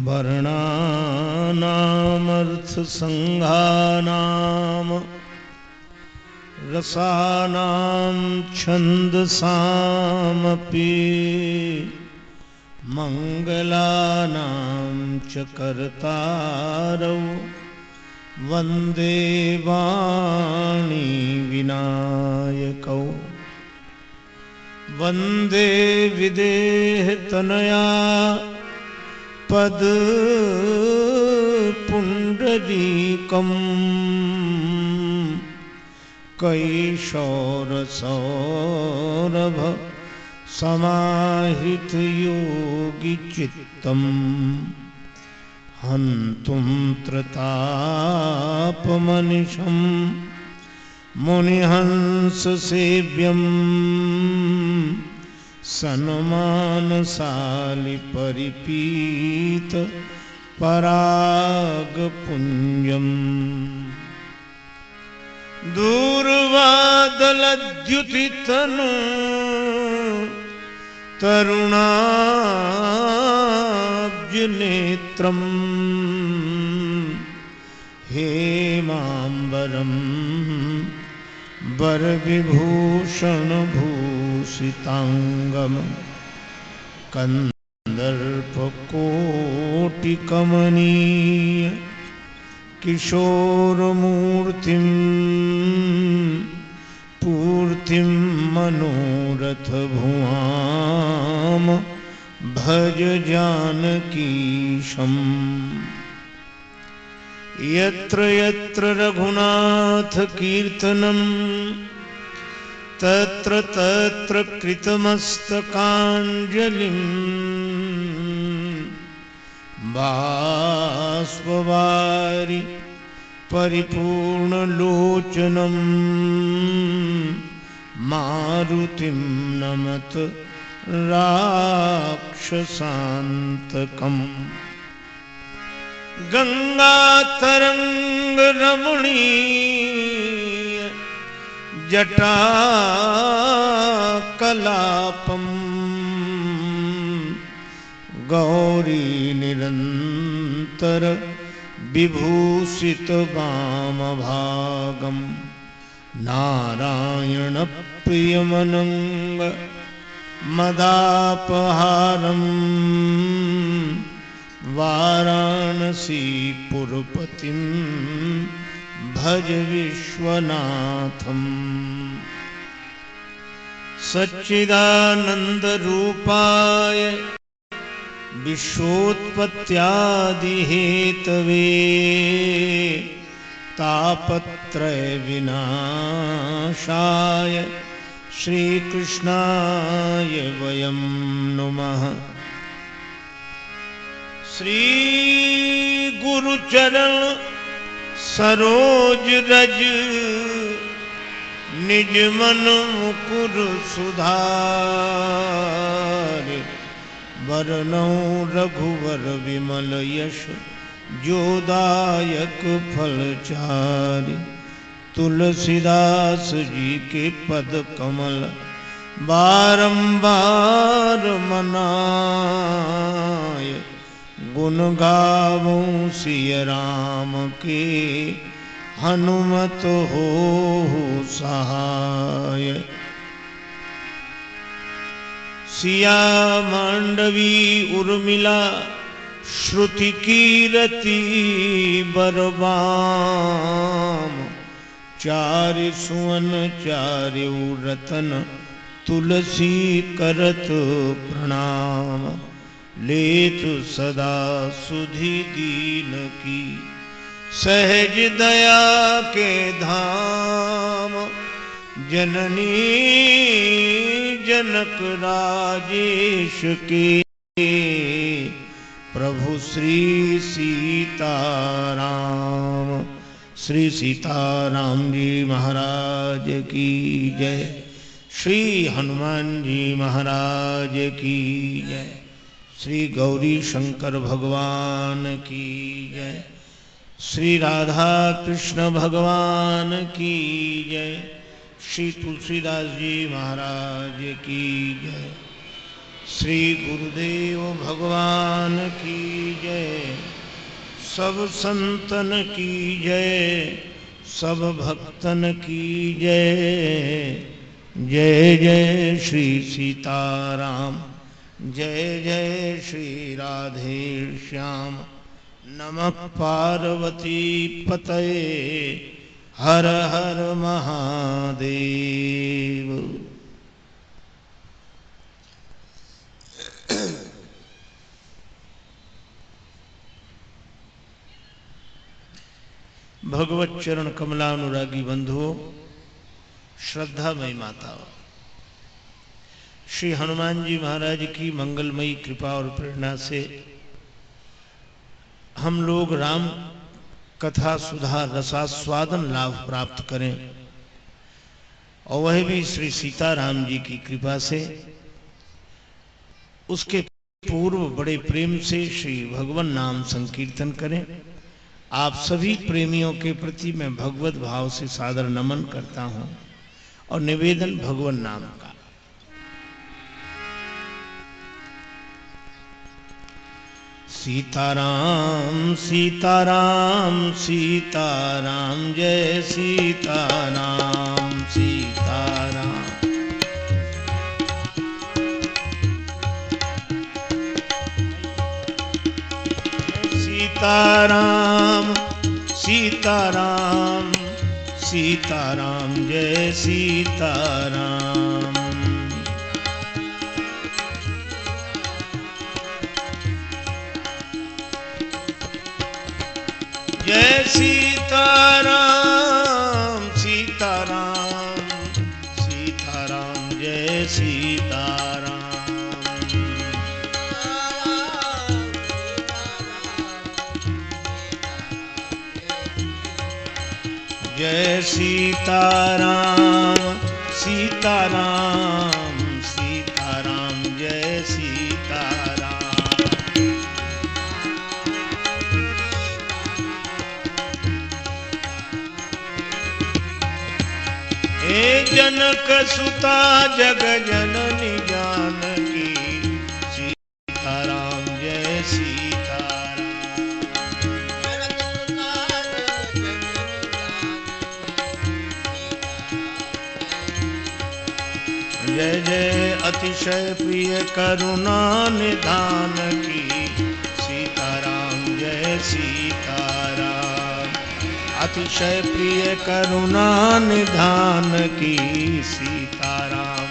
वर्णानामर्थसंघानाम रसानां छन्दसामपि मंगलानां च कर्तारौ वन्दे वाणी विनायकौ वन्दे विदेहतनया पद पुण्डरीकम् कैशोरसौरभ समाहित योगी चित्तम् हन्तुं त्रतापमनिशम् मुनिहंस सेव्यम् सन्मानशालि परिपीत परागपुञ्जम् दूर्वादलद्युतितनु तरुणाब्जनेत्रम् हेमाम्बरम् वरविभूषणभूषिताङ्गम् कन्दर्पकोटिकमनीय किशोरमूर्तिं पूर्तिं मनोरथभुवां भज जानकीशम् यत्र यत्र रघुनाथ कीर्तनं तत्र तत्र कृतमस्तकाञ्जलिं बाष्पवारि परिपूर्णलोचनं मारुतिं नमत राक्षसान्तकम् गंगातरंगरमणीय जटाकलापम् गौरी निरंतर विभूषित वामभागम् नारायण प्रियमनंग मदापहारम् वाराणसी पुरपतिं भज विश्वनाथम् सच्चिदानंद रूपाय विश्वोत्पत्त्यादिहेतवे तापत्रय विनाशाय श्रीकृष्णाय वयं नुमः। श्री गुरुचरण सरोज रज निज मन मुकुर सुधार वरनौ रघुवर विमल यश जोदायक फलचारि तुलसीदास जी के पद कमल बारंबार मनाय गुण गावों सिय राम के हनुमत हो सहाय। सिया मांडवी उर्मिला श्रुति कीरति बरबाम चारि सुवन चारि रतन तुलसी करत प्रणाम लेतु सदा सुधि दीन की सहज दया के धाम जननी जनक राजेश के प्रभु श्री सीताराम। श्री सीताराम जी महाराज की जय। श्री हनुमान जी महाराज की जय। श्री गौरी शंकर भगवान की जय। श्री राधा कृष्ण भगवान की जय। श्री तुलसीदास जी महाराज की जय। श्री गुरुदेव भगवान की जय। सब संतन की जय, सब भक्तन की जय। जय जय श्री सीताराम, जय जय श्री राधे श्याम। नमः पार्वती पतये, हर हर महादेव। भगवत चरण कमलानुरागी बंधुओं, श्रद्धामयी माताओं, श्री हनुमान जी महाराज की मंगलमयी कृपा और प्रेरणा से हम लोग राम कथा सुधा रसास्वादन लाभ प्राप्त करें, और वह भी श्री सीताराम जी की कृपा से। उसके पूर्व बड़े प्रेम से श्री भगवान नाम संकीर्तन करें। आप सभी प्रेमियों के प्रति मैं भगवत भाव से सादर नमन करता हूं और निवेदन भगवान नाम का। सीताराम सीताराम सीताराम, जय सीताराम सीताराम। सीताराम सीताराम सीताराम, जय सीताराम। जय सीताराम सीताराम सीताराम, जय सीताराम। जय सीताराम सीताराम सीताराम, जय सीताराम। हे जनक सुता जग जननी जानकी, सीताराम जय सीताराम। जय जय अतिशय प्रिय करुणा निधान की, सीताराम जय सीताराम। अतिशय प्रिय करुणा निधान की, सीताराम।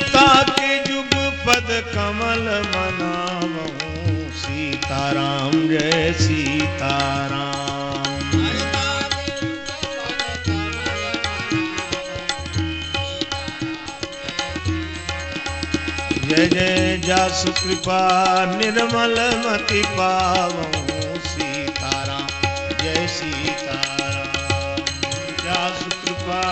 ताके जुग पद कमल मनावहूँ, सीताराम जय सीताराम। जय जय जासु कृपा निर्मल मति पावहूँ, सीताराम जय सीताराम। जासु कृपा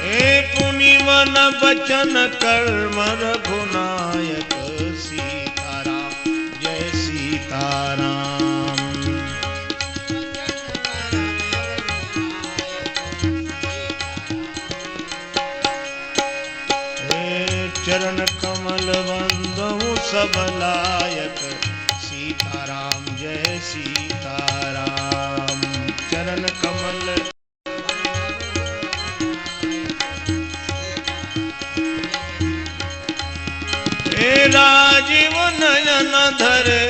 हे पुनि मन बचन कर्म रघुनायक, सीताराम जय सीताराम। चरण कमल बंदहु सब लायक, सीताराम जय सीताराम। चरण कमल हे राजीव नयन धरे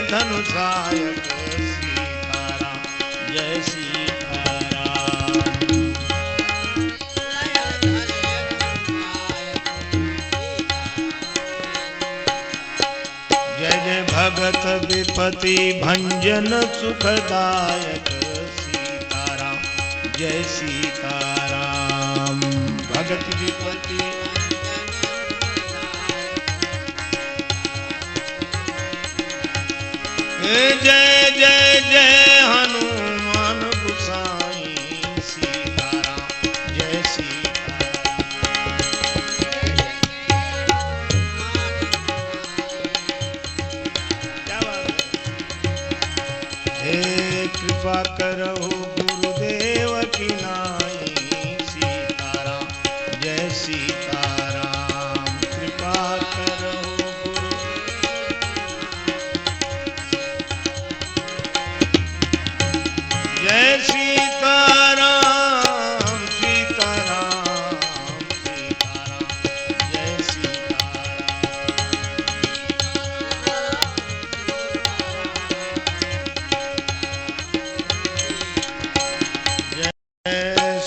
धनुषायक, सीताराम जय सीताराम। जय जय भगत विपति भंजन सुखदायक, सीताराम जय सीताराम। भगत विपति जय जय जय हनुमान गोसाई, सीताराम जय सीताराम। क्या बात है। हे कृपा करहु गुरुदेव सीताराम कृपा करो गुरु। जय सीताराम सीताराम सीताराम जय सीताराम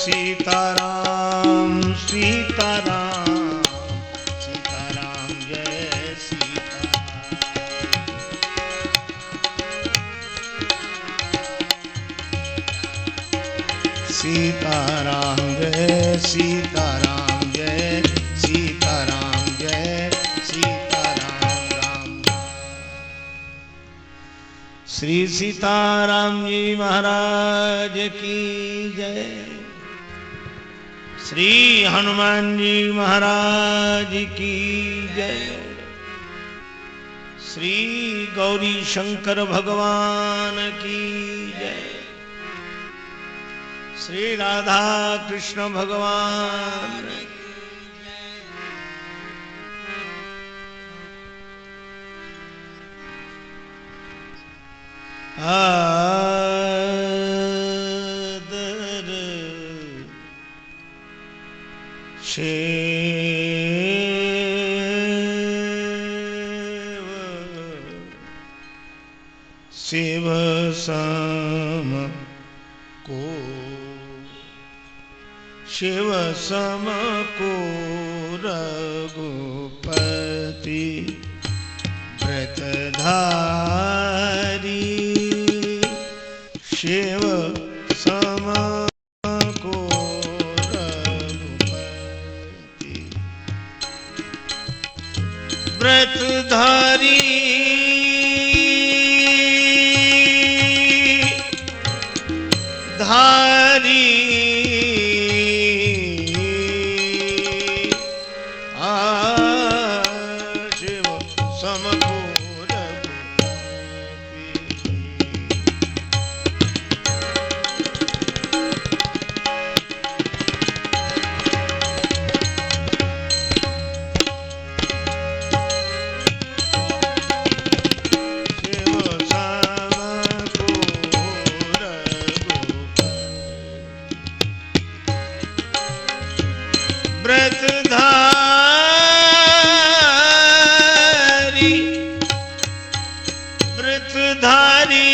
सीताराम सीताराम जय सीताराम जय सीताराम जय सीताराम जय सीताराम राम। श्री सीताराम जी महाराज की जय। श्री हनुमान जी महाराज की जय। श्री गौरी शंकर भगवान की जय। श्री राधा कृष्ण भगवान आदर शिव सम को शिव सम को रघुपति व्रतधारी शिव सम को रघुपति व्रतधारी धारी शिव समको व्रतधारी व्रतधारी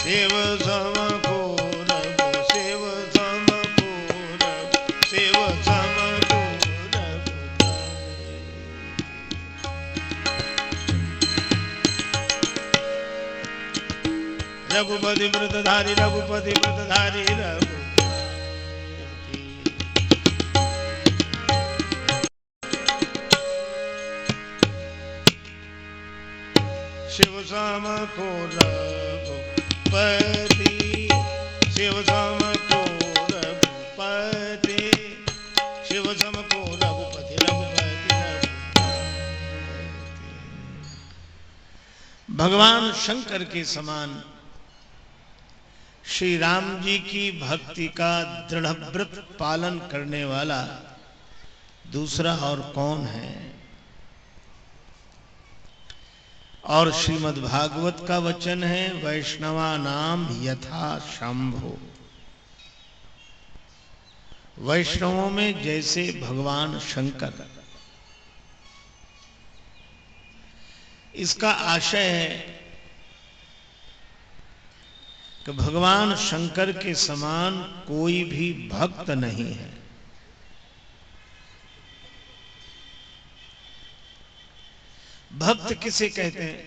शिव समको रघु शिव समको रघु शिव समको रघुपति व्रतधारी रघुपति व्रतधारी रघुपति शिव समको रघुपति शिव समको रघुपति शिव समको रघुपति रघुपति भगवान शंकर के समान श्री राम जी की भक्ति का दृढ़ व्रत पालन करने वाला दूसरा और कौन है। और श्रीमद् भागवत का वचन है वैष्णवा नाम यथा शंभो। वैष्णवों में जैसे भगवान शंकर। इसका आशय है कि भगवान शंकर के समान कोई भी भक्त नहीं है। भक्त किसे कहते हैं?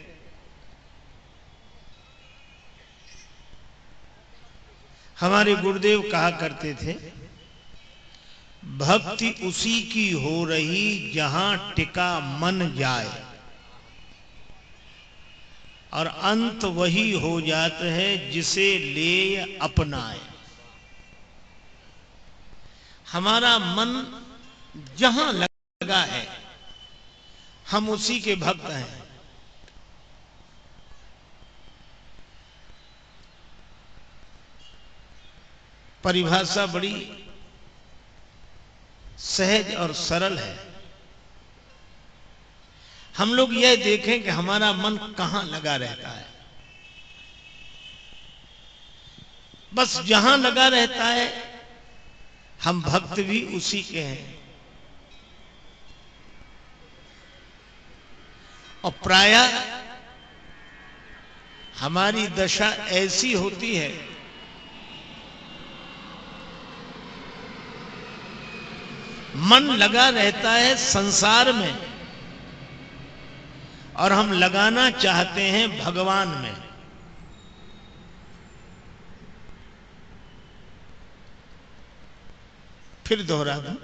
हमारे गुरुदेव कहा करते थे भक्ति उसी की हो रही जहां टिका मन जाए और अंत वही हो जाता है जिसे ले अपनाए। हमारा मन जहां लगा है हम उसी के भक्त हैं। परिभाषा बड़ी सहज और सरल है। हम लोग यह देखें कि हमारा मन कहां लगा रहता है। बस जहां लगा रहता है, हम भक्त भी उसी के हैं। और प्रायः हमारी दशा ऐसी होती है मन लगा रहता है संसार में और हम लगाना चाहते हैं भगवान में। फिर दोहरा दूं,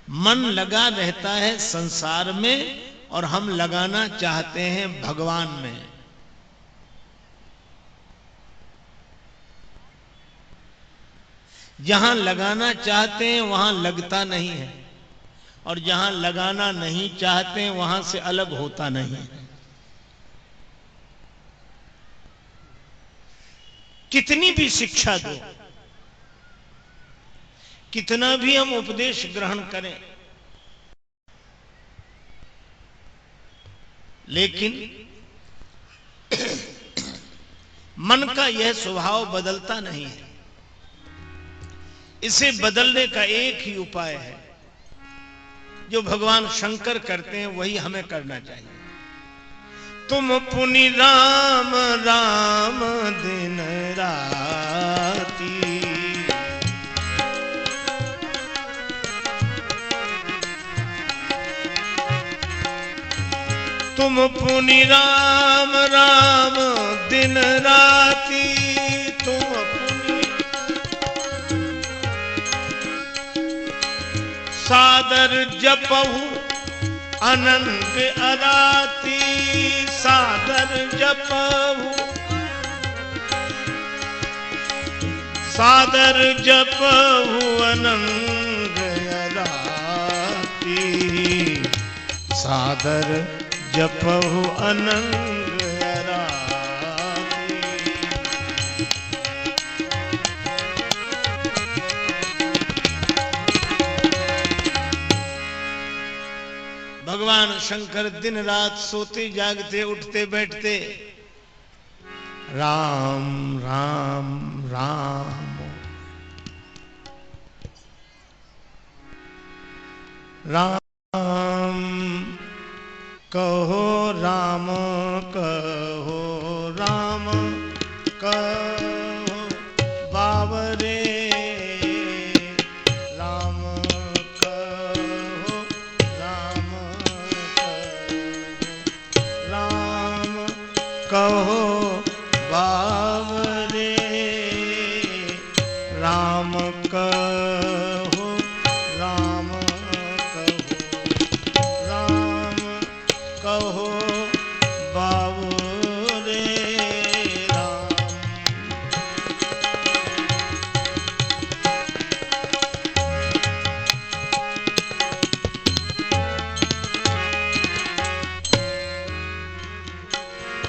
मन लगा रहता है संसार में और हम लगाना चाहते हैं भगवान में। जहां लगाना चाहते हैं वहां लगता नहीं है, और जहां लगाना नहीं चाहते हैं वहां से अलग होता नहीं है। कितनी भी शिक्षा दो, कितना भी हम उपदेश ग्रहण करें, लेकिन मन का यह स्वभाव बदलता नहीं है। इसे बदलने का एक ही उपाय है, जो भगवान शंकर करते हैं वही हमें करना चाहिए। तुम पुनि राम राम दिन राती, तुम पुनि राम राम दिन राती, तुम पुनि सादर जपहु अनंत अराती, सादर जपहु, सादर जपहु अनंत अराती, सादर जपहु अनंत अराती। भगवान शंकर दिन रात सोते जागते उठते बैठते राम राम राम राम कहो राम कहो राम कहो बावरे, राम कहो राम कहो राम कहो बावरे, राम कहो राम कहो राम कहो बावरे, राम।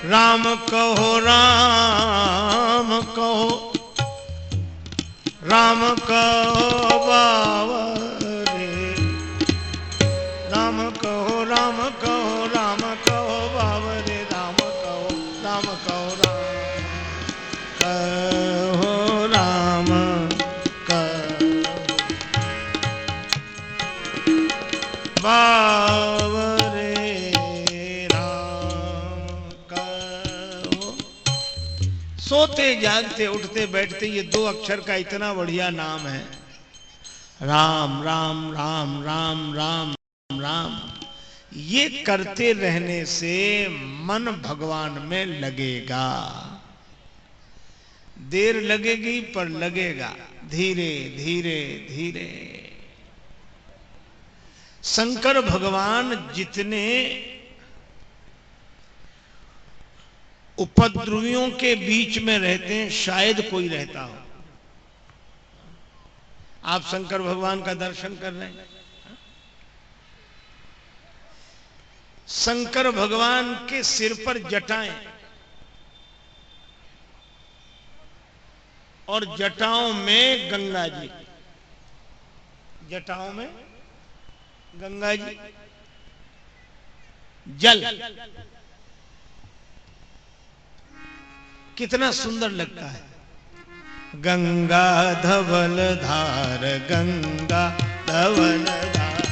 राम कहो राम कहो राम कहो बावरे, राम कहो राम कहो राम कहो बावरे, राम कहो राम कहो राम कहो बावरे, राम कहो। सोते जागते उठते बैठते ये दो अक्षर का इतना बढ़िया नाम है, राम राम राम राम राम राम। ये करते रहने से मन भगवान में लगेगा। देर लगेगी पर लगेगा, धीरे धीरे धीरे। शंकर भगवान जितने उपद्रवियों के बीच में रहते हैं शायद कोई रहता हो। आप शंकर भगवान का दर्शन कर रहे हैं, शंकर भगवान के सिर पर जटाएं, और जटाओं में गंगा जी, जटाओं में गंगा जी, जल कितना सुंदर लगता है। गंगा धवल धार, गंगा धवल धार,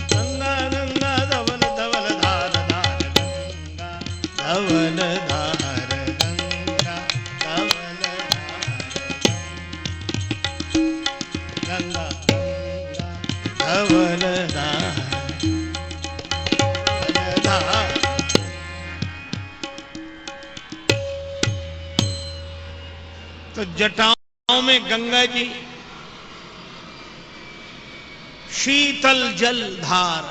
गंगा गंगा धवल धवल धार, धार गंगा धवल धार, गंगा धवल धार, गंगा गंगा धवल धार। तो जटाओं में गंगा जी, शीतल जल धार,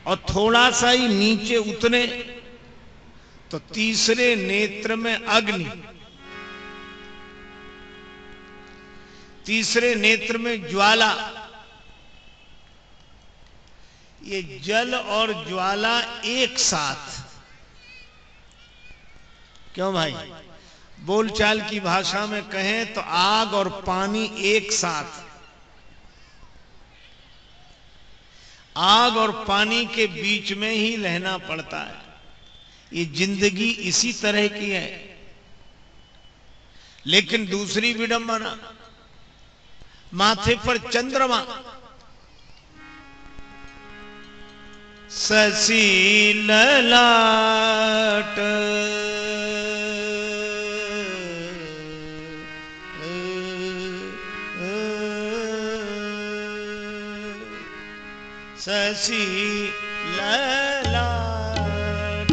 और थोड़ा सा ही नीचे उतरे तो तीसरे नेत्र में अग्नि, तीसरे नेत्र में ज्वाला। ये जल और ज्वाला एक साथ, क्यों भाई? बोलचाल की भाषा में कहें तो आग और पानी एक साथ, आग और पानी के बीच में ही रहना पड़ता है। ये जिंदगी इसी तरह की है। लेकिन दूसरी विडंबना, माथे पर चंद्रमा, शशि ललाट, शशि ललाट,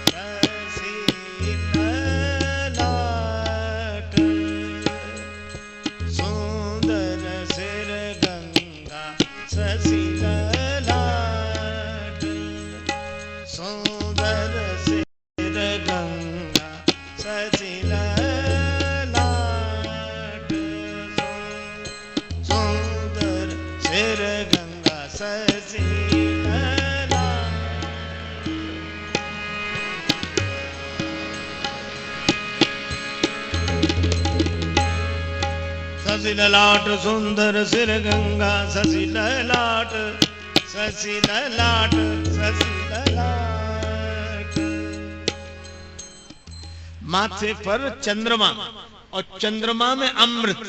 शशि ललाट, सुंदर सिर गंगा शशि ललाट, सुंदर सिर गंगा शशि ललाट, सुंदर सिर गंगा शशि ललाट। शशि ललाट सुंदर सिर गंगा शशि ललाट, शशि ललाट, शशि ललाट। माथे पर चंद्रमा, और चंद्रमा में अमृत,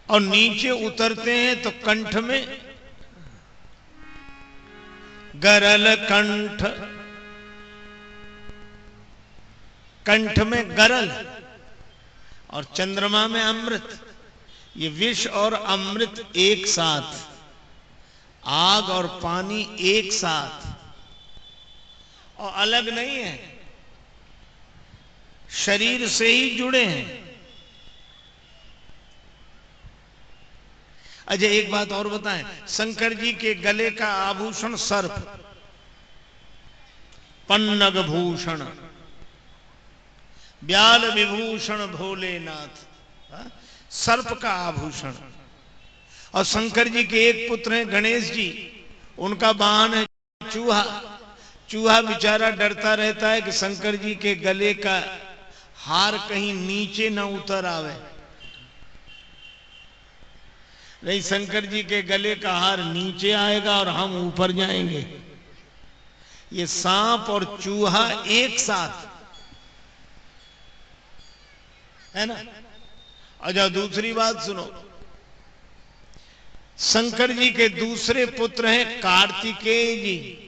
और नीचे उतरते हैं तो कंठ में गरल कंठ, कंठ में गरल और चंद्रमा में अमृत। ये विष और अमृत एक साथ, आग और पानी एक साथ, और अलग नहीं है, शरीर से ही जुड़े हैं। अच्छा, एक बात और बताएं, शंकर जी के गले का आभूषण सर्प, पन्नग भूषण, ब्याल विभूषण भोलेनाथ, सर्प का आभूषण। और शंकर जी के एक पुत्र हैं गणेश जी, उनका वाहन है चूहा। चूहा बेचारा डरता रहता है कि शंकर जी के गले का हार कहीं नीचे न उतर आवे। नहीं, शंकर जी के गले का हार नीचे आएगा और हम ऊपर जाएंगे। ये सांप और चूहा एक साथ है ना। अच्छा, दूसरी बात सुनो, शंकर जी के दूसरे पुत्र हैं कार्तिकेय जी,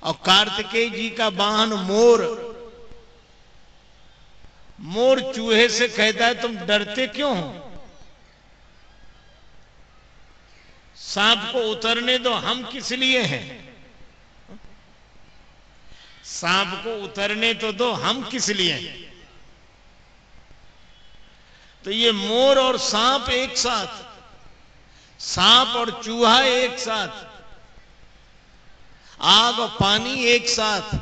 और कार्तिकेय जी का वाहन मोर। मोर चूहे से कहता है तुम डरते क्यों हो, सांप को उतरने दो, हम किस लिए हैं, सांप को उतरने तो दो, हम किस लिए हैं। तो ये मोर और सांप एक साथ, सांप और चूहा एक साथ, आग और पानी एक साथ,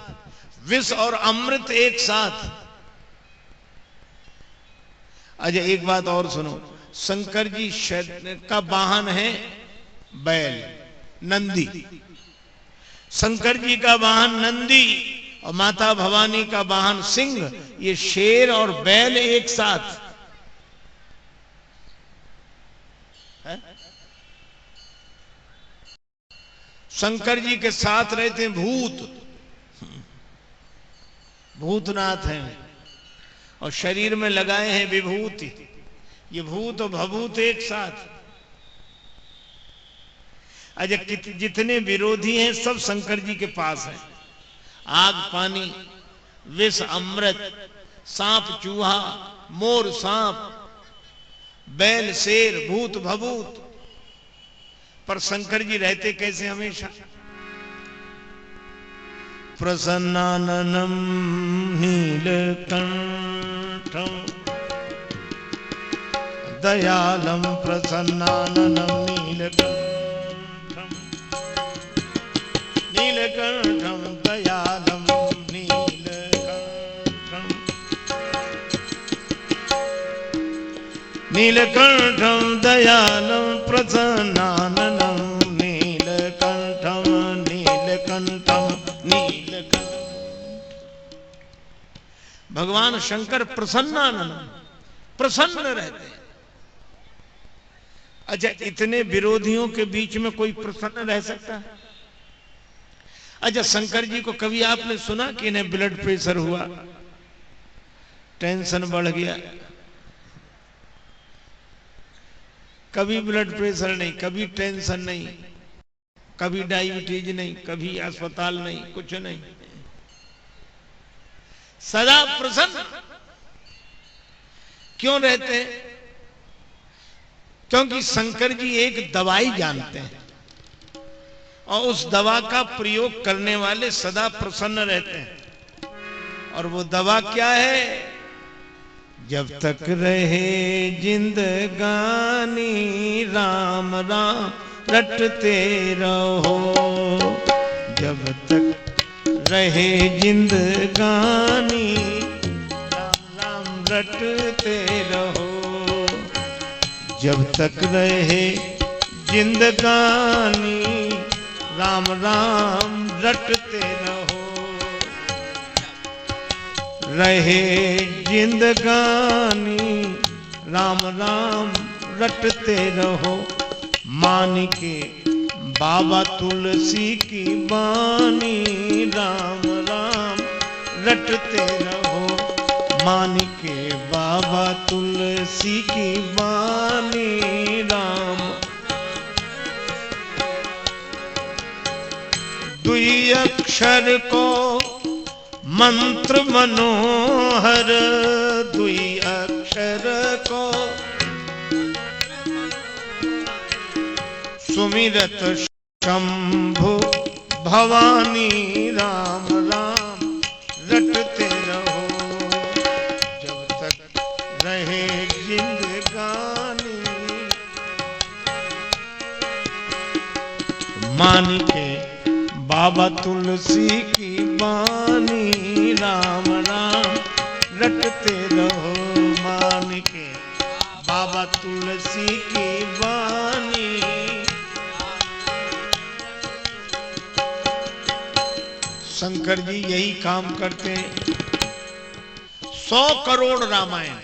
विष और अमृत एक साथ। अच्छा एक बात और सुनो, शंकर जी का वाहन है बैल, नंदी। शंकर जी का वाहन नंदी और माता भवानी का वाहन सिंह। ये शेर और बैल एक साथ है? शंकर जी के साथ रहते हैं भूत, भूतनाथ हैं, और शरीर में लगाए हैं विभूति। ये भूत और भभूत एक साथ। अच्छा जितने विरोधी हैं सब शंकर जी के पास हैं। आग पानी, विष अमृत, सांप चूहा, मोर सांप, बैल शेर, भूत भभूत। पर शंकर जी रहते कैसे हमेशा? प्रसन्नाननं नीलकंठं दयालं, प्रसन्नाननं नीलकंठं, नीलकंठं दयालं नीलकंठं, नीलकंठं दयालं प्रसन्नाननं नीलकंठं, नीलकंठं नीलकंठ। भगवान शंकर प्रसन्नानंद, प्रसन्न रहते हैं। अच्छा इतने विरोधियों के बीच में कोई प्रसन्न रह सकता है? अच्छा शंकर जी को कभी आपने सुना कि इन्हें ब्लड प्रेशर हुआ, टेंशन बढ़ गया? कभी ब्लड प्रेशर नहीं, कभी टेंशन नहीं, कभी डायबिटीज नहीं, कभी अस्पताल नहीं, कुछ नहीं। सदा प्रसन्न क्यों रहते हैं? क्योंकि शंकर जी एक दवाई जानते हैं और उस दवा का प्रयोग करने वाले सदा प्रसन्न रहते हैं। और वो दवा क्या है? जब तक रहे जिंदगानी राम राम रटते रहो, जब तक रहे जिंदगानी राम राम रटते रहो, जब तक रहे जिंदगानी राम राम रटते रहो, रहे जिंदगानी राम राम रटते रहो। मान के बाबा तुलसी की बानी राम राम रटते रहो, मान के बाबा तुलसी की बानी राम। दुई अक्षर को मंत्र मनोहर, दुई अक्षर को सुमिरत शंभु भवानी राम राम रटते रहो, जब तक रहे जिंदगानी। मान के बाबा तुलसी की बानी राम राम रटते रहो, मान के बाबा तुलसी की बानी। शंकर जी यही काम करते हैं। 100 करोड़ रामायण,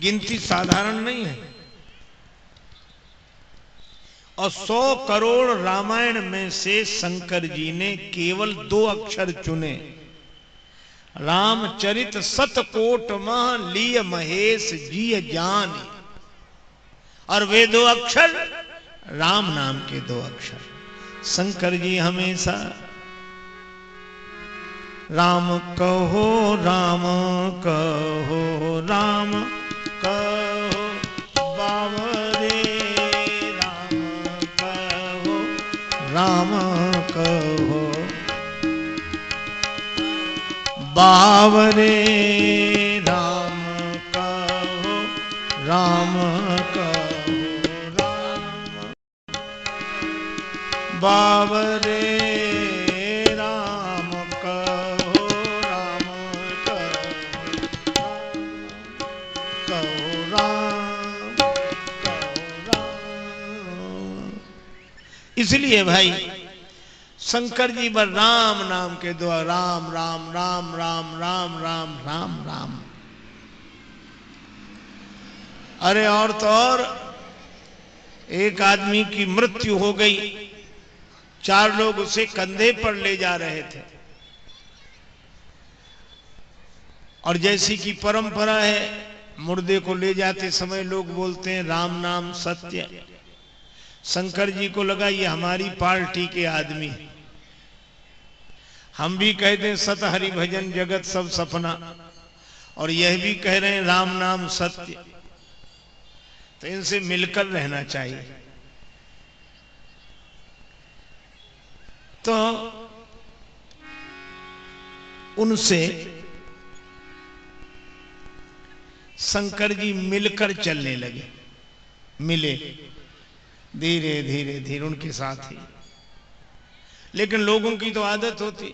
गिनती साधारण नहीं है। और 100 करोड़ रामायण में से शंकर जी ने केवल 2 अक्षर चुने। रामचरित सतकोट मह लिय महेश जी जान। और वे 2 अक्षर राम नाम के 2 अक्षर। शंकर जी हमेशा राम कहो राम कहो राम कहो बावरे, राम कहो राम कहो बावरे, राम कहो राम कहो राम बावरे, राम कहो राम कहो इसलिए भाई शंकर जी पर राम नाम के दो, राम राम राम राम राम राम राम राम। अरे और तो और एक आदमी की मृत्यु हो गई, 4 लोग उसे कंधे पर ले जा रहे थे, और जैसी की परंपरा है मुर्दे को ले जाते समय लोग बोलते हैं राम नाम सत्य। शंकर जी को लगा ये हमारी पार्टी के आदमी, हम भी कहते हैं सत हरि भजन जगत सब सपना, और यह भी कह रहे हैं राम नाम सत्य, तो इनसे मिलकर रहना चाहिए। तो उनसे शंकर जी मिलकर चलने लगे, मिले धीरे धीरे धीरे उनके साथ ही। लेकिन लोगों की तो आदत होती,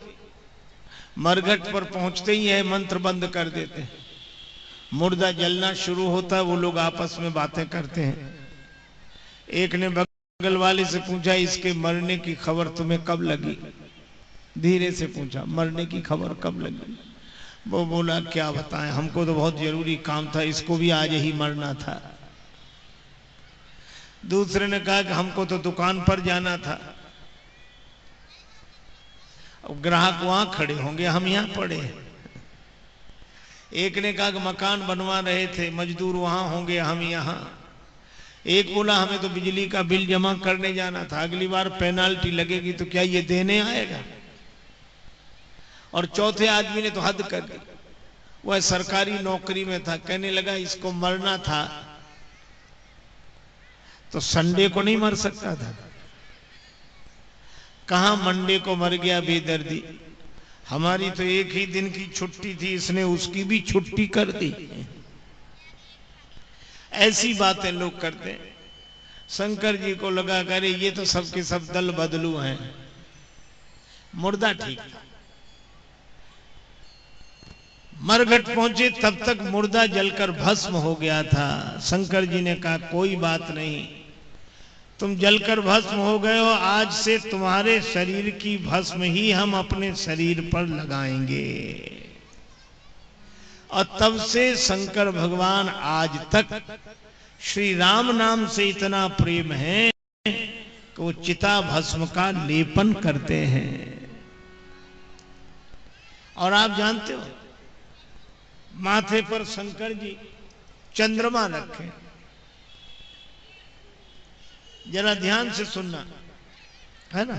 मरघट पर पहुंचते ही है मंत्र बंद कर देते हैं, मुर्दा जलना शुरू होता है, वो लोग आपस में बातें करते हैं। एक ने बगल वाले से पूछा इसके मरने की खबर तुम्हें कब लगी? धीरे से पूछा मरने की खबर कब लगी? वो बोला क्या बताएं, हमको तो बहुत जरूरी काम था, इसको भी आज ही मरना था। दूसरे ने कहा कि हमको तो दुकान पर जाना था, अब ग्राहक वहां खड़े होंगे, हम यहां पड़े हैं। एक ने कहा कि मकान बनवा रहे थे, मजदूर वहां होंगे, हम यहां। एक बोला हमें तो बिजली का बिल जमा करने जाना था, अगली बार पेनाल्टी लगेगी तो क्या ये देने आएगा? और चौथे आदमी ने तो हद कर दी, वह सरकारी नौकरी में था, कहने लगा इसको मरना था तो संडे को नहीं मर सकता था, कहां मंडे को मर गया बेदर्दी। हमारी तो एक ही दिन की छुट्टी थी, इसने उसकी भी छुट्टी कर दी। ऐसी बातें लोग करते हैं। शंकर जी को लगा करे ये तो सबके सब दल बदलू हैं, मुर्दा ठीक था। मरघट पहुंचे तब तक मुर्दा जलकर भस्म हो गया था। शंकर जी ने कहा कोई बात नहीं, तुम जलकर भस्म हो गए हो, आज से तुम्हारे शरीर की भस्म ही हम अपने शरीर पर लगाएंगे। और तब से शंकर भगवान आज तक श्री राम नाम से इतना प्रेम है कि वो चिता भस्म का लेपन करते हैं। और आप जानते हो माथे पर शंकर जी चंद्रमा रखे, जरा ध्यान से सुनना है ना,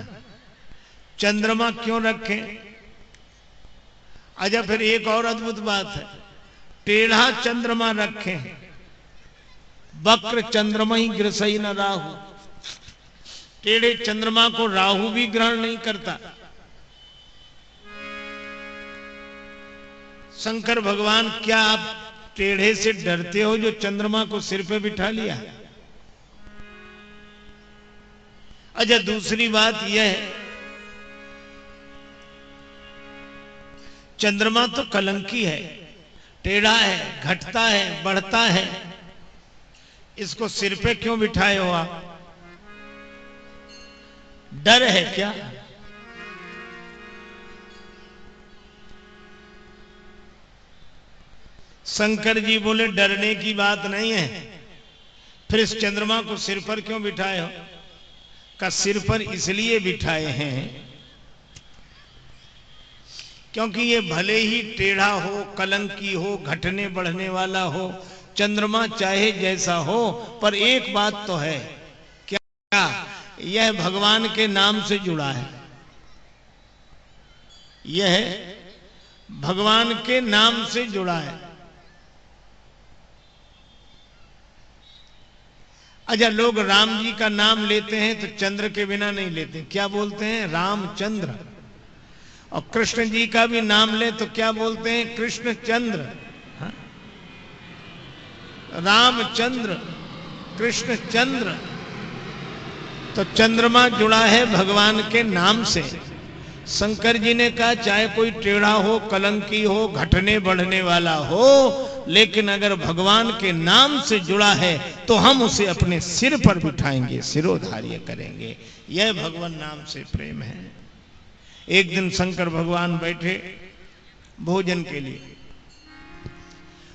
चंद्रमा क्यों रखे? अच्छा फिर एक और अद्भुत बात है, टेढ़ा चंद्रमा रखे, वक्र चंद्रमा ही ग्रसई न राहु। टेढ़े चंद्रमा को राहु भी ग्रहण नहीं करता। शंकर भगवान क्या आप टेढ़े से डरते हो जो चंद्रमा को सिर पे बिठा लिया? अच्छा दूसरी बात यह है, चंद्रमा तो कलंकी है, टेढ़ा है, घटता है, बढ़ता है, इसको सिर पे क्यों बिठाए हो आप? डर है क्या? शंकर जी बोले डरने की बात नहीं है, फिर इस चंद्रमा को सिर पर क्यों बिठाए हो? का सिर पर इसलिए बिठाए हैं क्योंकि ये भले ही टेढ़ा हो, कलंकी हो, घटने बढ़ने वाला हो, चंद्रमा चाहे जैसा हो, पर एक बात तो है, क्या यह भगवान के नाम से जुड़ा है, यह भगवान के नाम से जुड़ा है। अच्छा लोग राम जी का नाम लेते हैं तो चंद्र के बिना नहीं लेते, क्या बोलते हैं? रामचंद्र। और कृष्ण जी का भी नाम ले तो क्या बोलते हैं? कृष्ण चंद्र। हाँ? रामचंद्र, कृष्ण चंद्र। तो चंद्रमा जुड़ा है भगवान के नाम से। शंकर जी ने कहा चाहे कोई टेढ़ा हो, कलंकी हो, घटने बढ़ने वाला हो, लेकिन अगर भगवान के नाम से जुड़ा है तो हम उसे अपने सिर पर बिठाएंगे, सिरोधार्य करेंगे। यह भगवान नाम से प्रेम है। एक दिन शंकर भगवान बैठे भोजन के लिए।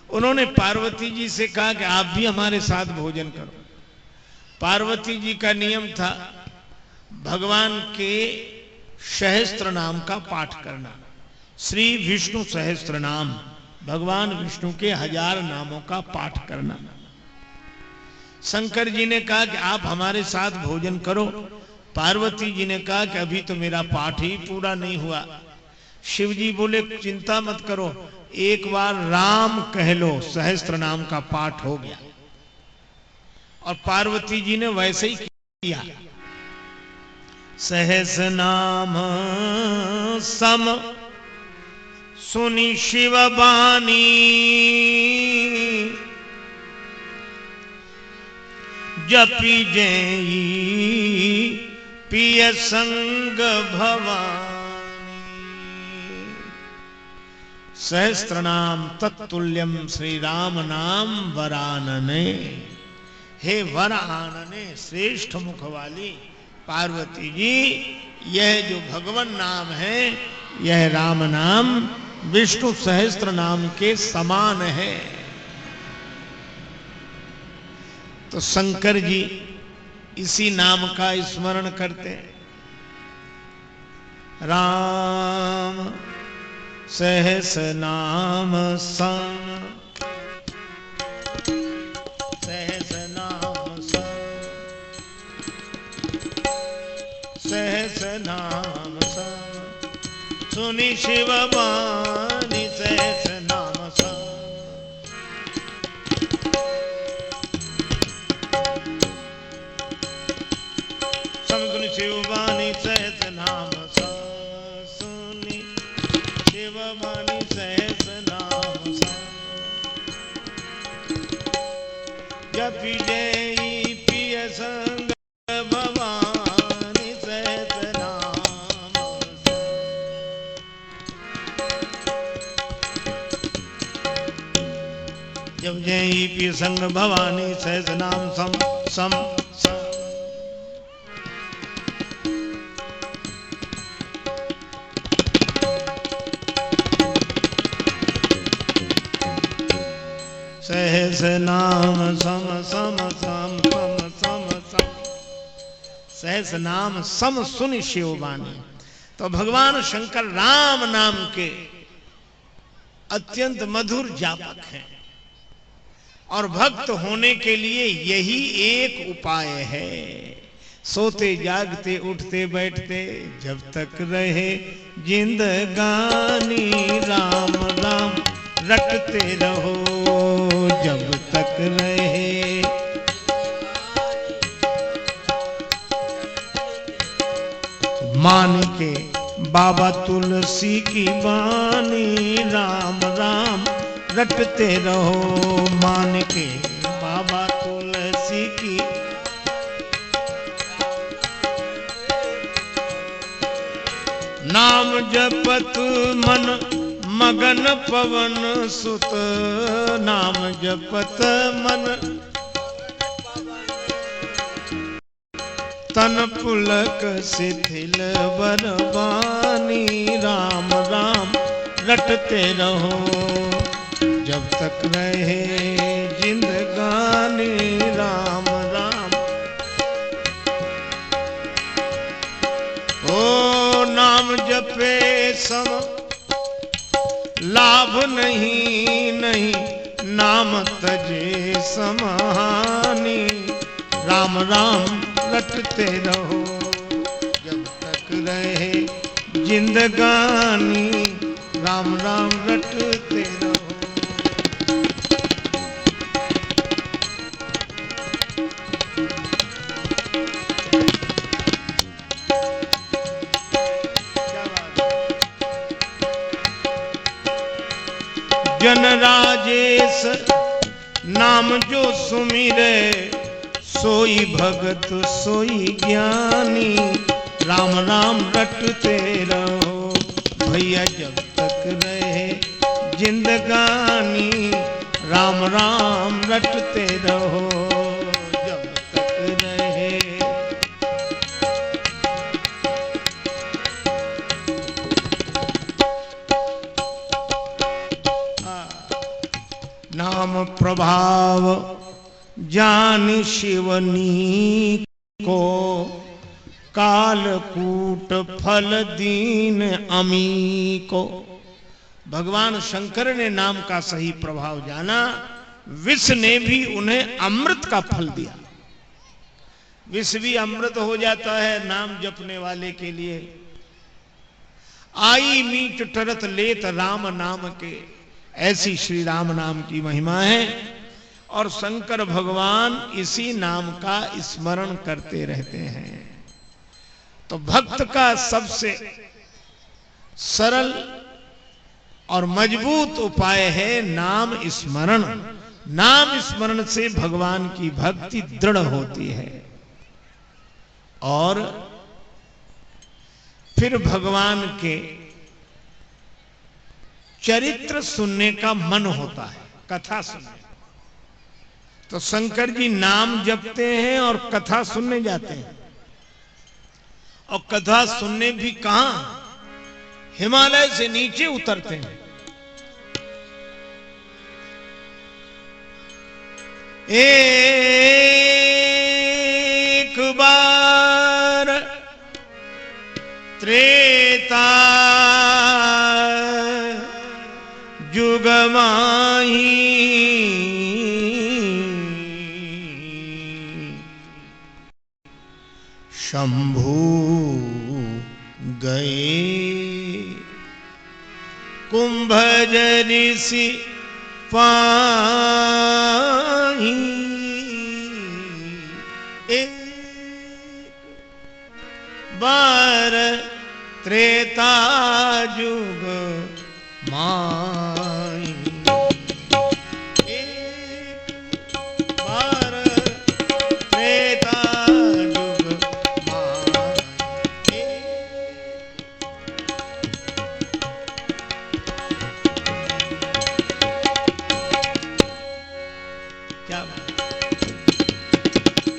उन्होंने पार्वती जी से कहा कि आप भी हमारे साथ भोजन करो। पार्वती जी का नियम था भगवान के सहस्त्र नाम का पाठ करना। श्री विष्णु सहस्त्र नाम, भगवान विष्णु के 1000 नामों का पाठ करना। शंकर जी ने कहा कि आप हमारे साथ भोजन करो। पार्वती जी ने कहा कि अभी तो मेरा पाठ ही पूरा नहीं हुआ। शिव जी बोले चिंता मत करो, एक बार राम कह लो, सहस्त्र नाम का पाठ हो गया। और पार्वती जी ने वैसे ही किया। सहस नाम सम सुनी शिव बानी, जपी जई पिय संग भवानी। सहस्त्र नाम तत्तुल्यम श्री राम नाम वरानने। हे वर आनने, श्रेष्ठ मुख वाली पार्वती जी, यह जो भगवान नाम है, यह राम नाम विष्णु सहस्त्र नाम के समान है। तो शंकर जी इसी नाम का स्मरण करते हैं। राम सहस नाम सम, सहस नाम सम, सहस नाम सम सुनी शिव बानी। सहस नाम सम सुनी शिव बानी। सहस नाम सुनी शिव बानी। सहस नाम जपि जय पिय संग भवानी। सहस नाम जब जय पिय संग भवानी। सहस नाम सम सम सम। सहस नाम सम सम सम सम सम सम। सहस नाम सम सुनि शिव बानी। तो भगवान शंकर राम नाम के अत्यंत मधुर जापक हैं और भक्त होने के लिए यही एक उपाय है। सोते जागते उठते बैठते जब तक रहे जिंदगानी, राम राम रटते रहो जब तक रहे। मान के बाबा तुलसी की बानी, राम राम रटते रहो। मान के बाबा तुलसी की नाम जपत मन मगन पवन सुत। नाम जपत मन तन पुलक शिथिल बरबानी, राम राम रटते रहो जब तक रहे जिंदगानी, राम राम। ओ नाम जपे सम लाभ नहीं, नहीं नाम तजे समानी, राम राम रटते रहो जब तक रहे जिंदगानी, राम राम रटते रहो। जन राजेश नाम जो सुमिरे, सोई भगत सोई ज्ञानी, राम राम रटते रहो भैया जब तक रहे जिंदगानी, राम राम रटते रहो जब तक रहे। नाम प्रभाव जान शिवनी को, कालकूट फल दीन अमी को। भगवान शंकर ने नाम का सही प्रभाव जाना, विष ने भी उन्हें अमृत का फल दिया। विष भी अमृत हो जाता है नाम जपने वाले के लिए। आई मीट टरत लेत राम नाम के, ऐसी श्री राम नाम की महिमा है। और शंकर भगवान इसी नाम का स्मरण करते रहते हैं। तो भक्त का सबसे सरल और मजबूत उपाय है नाम स्मरण। नाम स्मरण से भगवान की भक्ति दृढ़ होती है और फिर भगवान के चरित्र सुनने का मन होता है, कथा सुनने। तो शंकर जी नाम जपते हैं और कथा सुनने जाते हैं। और कथा सुनने भी कहां, हिमालय से नीचे उतरते हैं। एक बार त्रेता जुग माही, शंभू गए कुंभज ऋषि पाही। एक बार त्रेता जुग माही, एक बार त्रेता जुग माही। क्या बात?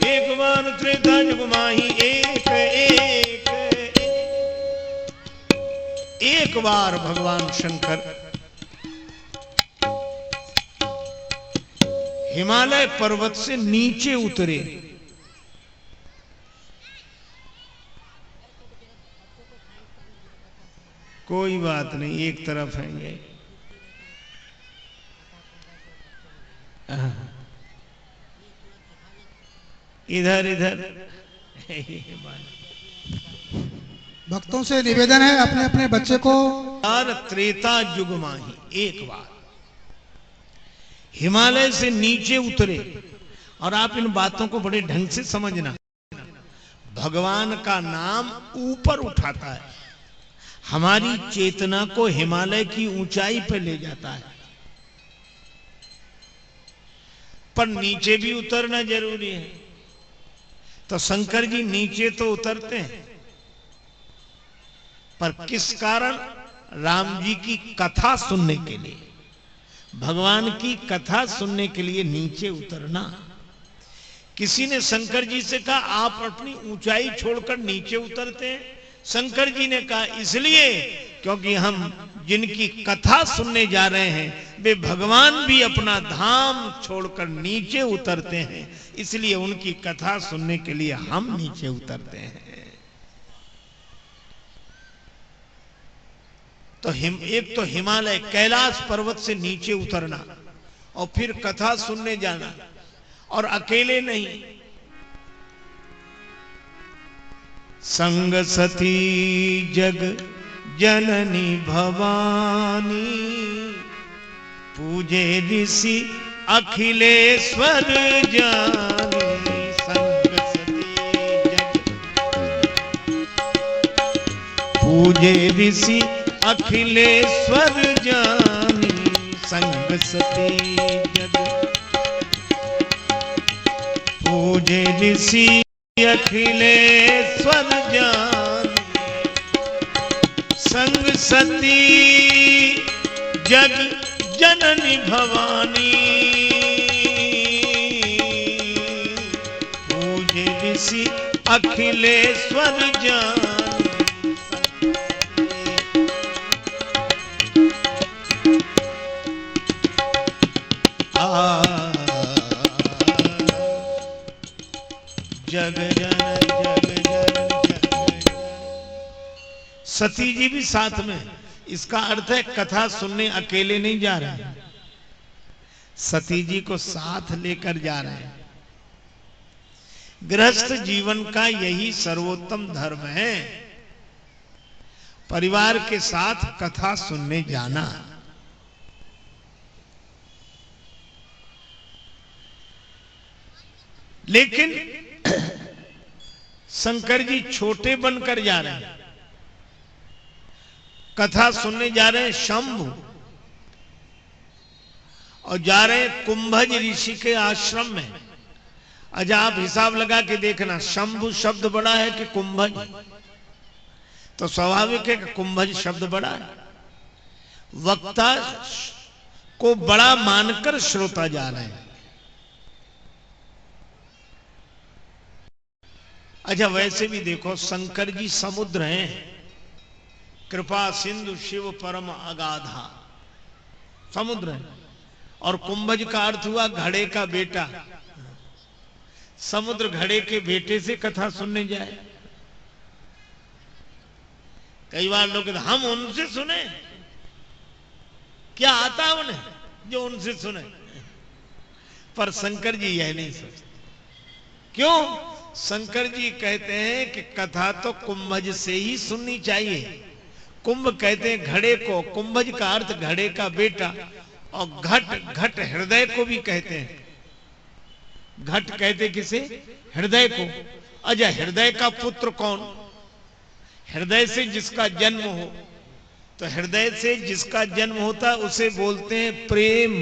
एक बार त्रेता जुग माही, एक बार भगवान शंकर हिमालय पर्वत से नीचे उतरे। कोई बात नहीं, एक तरफ है ये। इधर इधर भक्तों से निवेदन है अपने अपने बच्चे को। त्रेता युग माही, एक बार हिमालय से नीचे उतरे। और आप इन बातों को बड़े ढंग से समझना। भगवान का नाम ऊपर उठाता है, हमारी चेतना को हिमालय की ऊंचाई पर ले जाता है। पर नीचे भी उतरना जरूरी है। तो शंकर जी नीचे तो उतरते हैं, पर किस कारण? राम जी की कथा सुनने के लिए, भगवान की कथा सुनने के लिए नीचे उतरना। किसी ने शंकर जी से कहा आप अपनी ऊंचाई छोड़कर नीचे उतरते हैं। शंकर जी ने कहा इसलिए क्योंकि हम जिनकी कथा सुनने जा रहे हैं वे भगवान भी अपना धाम छोड़कर नीचे उतरते हैं, इसलिए उनकी कथा सुनने के लिए हम नीचे उतरते हैं। तो एक तो हिमालय कैलाश पर्वत से नीचे उतरना और फिर कथा सुनने जाना, और अकेले नहीं, संग सती जग जननी भवानी, पूजे ऋषि अखिलेश्वर जानी। संग सती जग पूजे ऋषि अखिलेश्वर जानी, संग सती जग पूजे ऋषि अखिलेश्वर जानी। संग सती जग जननी भवानी, ऋषि अखिलेश्वर जान। जग जन जग जन जग। सती जी भी साथ में। इसका अर्थ है कथा सुनने अकेले नहीं जा रहे हैं, सती जी को साथ लेकर जा रहे हैं। गृहस्थ जीवन का यही सर्वोत्तम धर्म है, परिवार के साथ कथा सुनने जाना। लेकिन शंकर जी छोटे बनकर जा रहे हैं, कथा सुनने जा रहे हैं शंभु, और जा रहे हैं कुंभज ऋषि के आश्रम में। अच्छा आप हिसाब लगा के देखना, शंभु शब्द बड़ा है कि कुंभज? तो स्वाभाविक है कि कुंभज शब्द बड़ा है। वक्ता को बड़ा मानकर श्रोता जा रहे हैं। अच्छा वैसे भी देखो, शंकर जी समुद्र हैं, कृपा सिंधु शिव परम अगाधा, समुद्र है। और कुंभज का अर्थ हुआ घड़े का बेटा। समुद्र घड़े के बेटे से कथा सुनने जाए। कई बार लोग कहते हम उनसे सुने, क्या आता है उन्हें जो उनसे सुने? पर शंकर जी यह नहीं सोचते। क्यों? शंकर जी कहते हैं कि कथा तो कुंभज से ही सुननी चाहिए। कुंभ कहते हैं घड़े को, कुंभज का अर्थ घड़े का बेटा, और घट, घट हृदय को भी कहते हैं। घट कहते किसे? हृदय को। अच्छा हृदय का पुत्र कौन? हृदय से जिसका जन्म हो, तो हृदय से जिसका जन्म होता है उसे बोलते हैं प्रेम,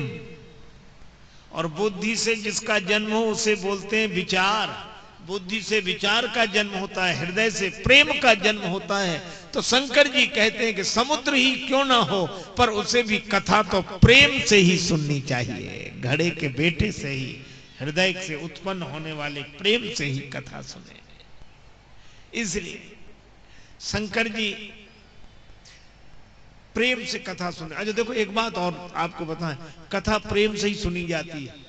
और बुद्धि से जिसका जन्म हो उसे बोलते हैं विचार। बुद्धि से विचार का जन्म होता है, हृदय से प्रेम का जन्म होता है। तो शंकर जी कहते हैं कि समुद्र ही क्यों ना हो, पर उसे भी कथा तो प्रेम से ही सुननी चाहिए। घड़े के बेटे से ही, हृदय से उत्पन्न होने वाले प्रेम से ही कथा सुने। इसलिए शंकर जी प्रेम से कथा सुने। अच्छा देखो एक बात और आपको बताएं, कथा प्रेम से ही सुनी जाती है।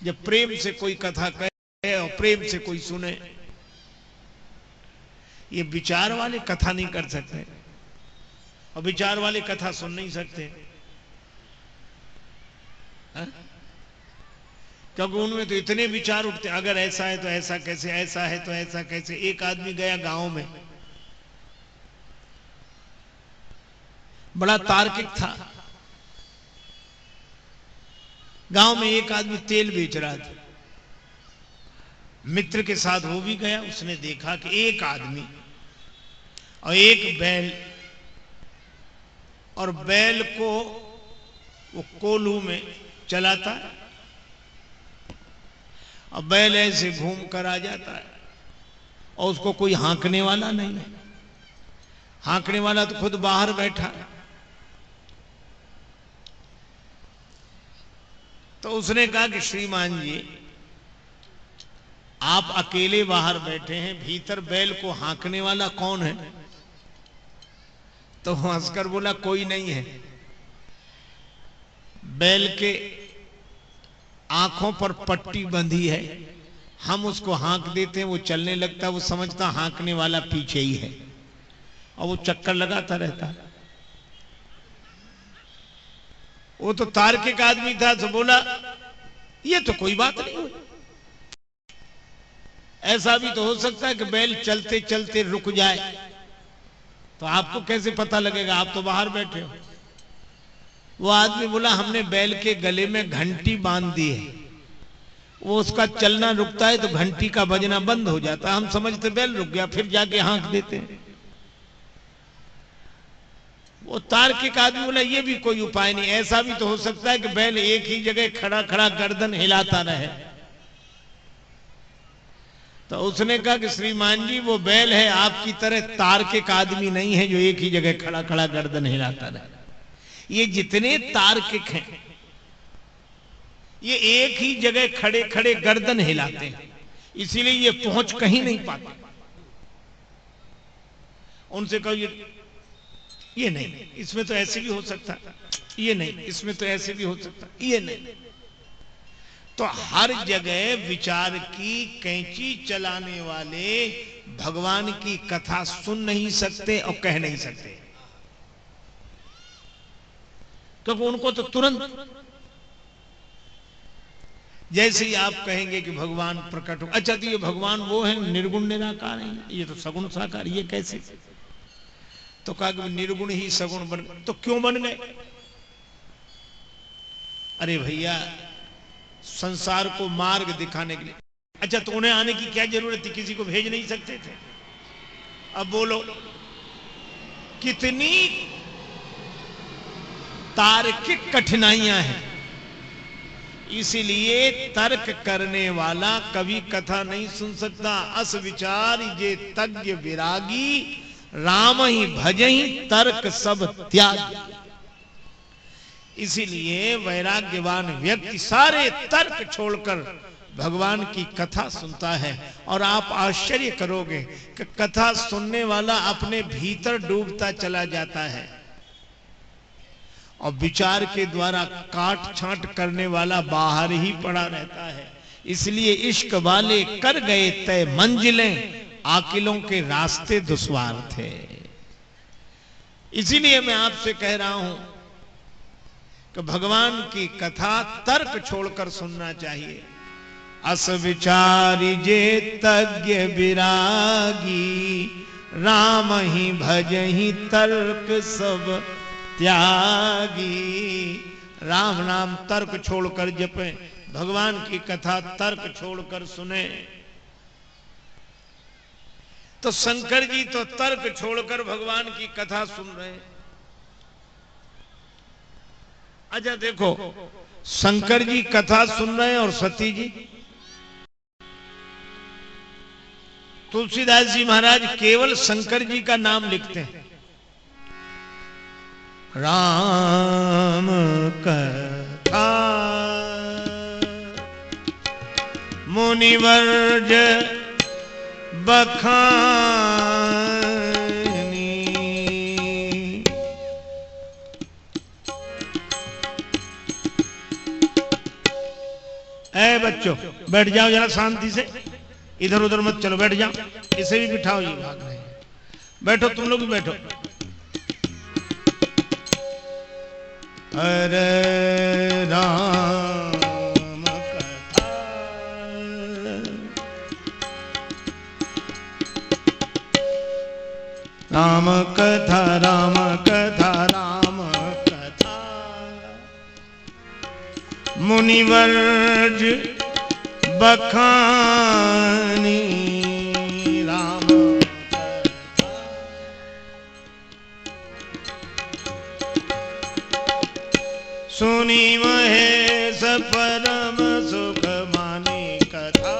जब प्रेम से कोई कथा कहे और प्रेम से कोई सुने, ये विचार वाले कथा नहीं कर सकते, और विचार वाले कथा सुन नहीं सकते। क्योंकि उनमें तो इतने विचार उठते, अगर ऐसा है तो ऐसा कैसे, ऐसा है तो ऐसा कैसे। एक आदमी गया गांव में, बड़ा तार्किक था। गांव में एक आदमी तेल बेच रहा था, मित्र के साथ वो भी गया। उसने देखा कि एक आदमी और एक बैल, और बैल को वो कोल्हू में चलाता है, और बैल ऐसे घूम कर आ जाता है, और उसको कोई हाँकने वाला नहीं है। हाँकने वाला तो खुद बाहर बैठा है। तो उसने कहा कि श्रीमान जी आप अकेले बाहर बैठे हैं, भीतर बैल को हाँकने वाला कौन है? तो हंसकर बोला कोई नहीं है। बैल के आंखों पर पट्टी बंधी है, हम उसको हाँक देते हैं, वो चलने लगता है, वो समझता हाँकने वाला पीछे ही है, और वो चक्कर लगाता रहता है। वो तो तार्किक आदमी था, तो बोला ये तो कोई बात नहीं हुई। ऐसा भी तो हो सकता है कि बैल चलते चलते रुक जाए, तो आपको कैसे पता लगेगा? आप तो बाहर बैठे हो। वो आदमी बोला हमने बैल के गले में घंटी बांध दी है, वो उसका चलना रुकता है तो घंटी का बजना बंद हो जाता है, हम समझते बैल रुक गया, फिर जाके हाँक देते हैं। वो तार्किक आदमी बोला ये भी कोई उपाय नहीं। ऐसा भी तो हो सकता है कि बैल एक ही जगह खड़ा खड़ा गर्दन हिलाता रहे। तो उसने कहा कि श्रीमान जी वो बैल है, आपकी तरह तार्किक आदमी नहीं है जो एक ही जगह खड़ा खड़ा गर्दन हिलाता रहे। ये जितने तार्किक हैं ये एक ही जगह खड़े खड़े गर्दन हिलाते हैं। इसीलिए ये पहुंच कहीं नहीं पाते। उनसे कहो ये नहीं, इसमें तो ऐसे भी हो सकता, ये नहीं, इसमें तो ऐसे भी हो सकता, ये नहीं। तो हर जगह विचार की कैंची चलाने वाले भगवान की कथा सुन नहीं सकते और कह नहीं सकते, क्योंकि उनको तो तुरंत, जैसे ही आप कहेंगे कि भगवान प्रकट हो, अच्छा तो ये भगवान वो है निर्गुण निराकार है, ये तो सगुण साकार, ये कैसे? तो कहा कि निर्गुण ही सगुण बन गए। तो क्यों बन गए? अरे भैया, संसार को मार्ग दिखाने के लिए। अच्छा तो उन्हें आने की क्या जरूरत थी? किसी को भेज नहीं सकते थे? अब बोलो, कितनी तार्किक कठिनाइयां हैं। इसीलिए तर्क करने वाला कभी कथा नहीं सुन सकता। अस विचार जे तज्ञ विरागी, राम ही भजहि तर्क सब त्याग। इसीलिए वैराग्यवान व्यक्ति सारे तर्क छोड़कर भगवान की कथा सुनता है। और आप आश्चर्य करोगे कि कथा सुनने वाला अपने भीतर डूबता चला जाता है और विचार के द्वारा काट छांट करने वाला बाहर ही पड़ा रहता है। इसलिए इश्क वाले कर गए तय मंजिलें, आकिलों के रास्ते दुश्वार थे। इसीलिए मैं आपसे कह रहा हूं कि भगवान की कथा तर्क छोड़कर सुनना चाहिए। अस विचारी जे तज्ञ विरागी, राम ही भजहि तर्क सब त्यागी। राम नाम तर्क छोड़कर जपे, भगवान की कथा तर्क छोड़कर सुने। तो शंकर जी तो तर्क छोड़कर भगवान की कथा सुन रहे हैं। अच्छा देखो, शंकर जी कथा सुन रहे हैं और सती जी, तुलसीदास जी महाराज केवल शंकर जी का नाम लिखते हैं। राम कथा मुनिवर्ज बखानी। ऐ बच्चों बैठ जाओ जरा शांति से, इधर उधर मत चलो, बैठ जाओ। इसे भी बिठाओ, ये भाग रहे हैं। बैठो, तुम लोग भी बैठो। अरे राम कथा, राम कथा, राम कथा, राम कथा, मुनिवर्ज बखानी। राम कथा सुनी महेश परम सुख मानी कथा।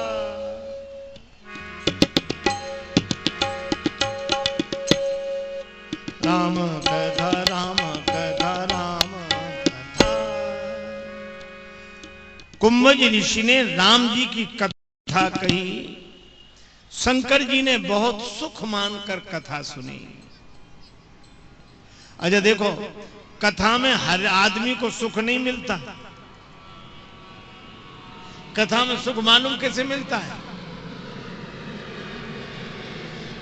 राम कथा, राम कथा, राम कथा। कुंभज ऋषि ने राम जी की कथा कही, शंकर जी ने बहुत सुख मानकर कथा सुनी। अच्छा देखो, कथा में हर आदमी को सुख नहीं मिलता। कथा में सुख मालूम कैसे मिलता है?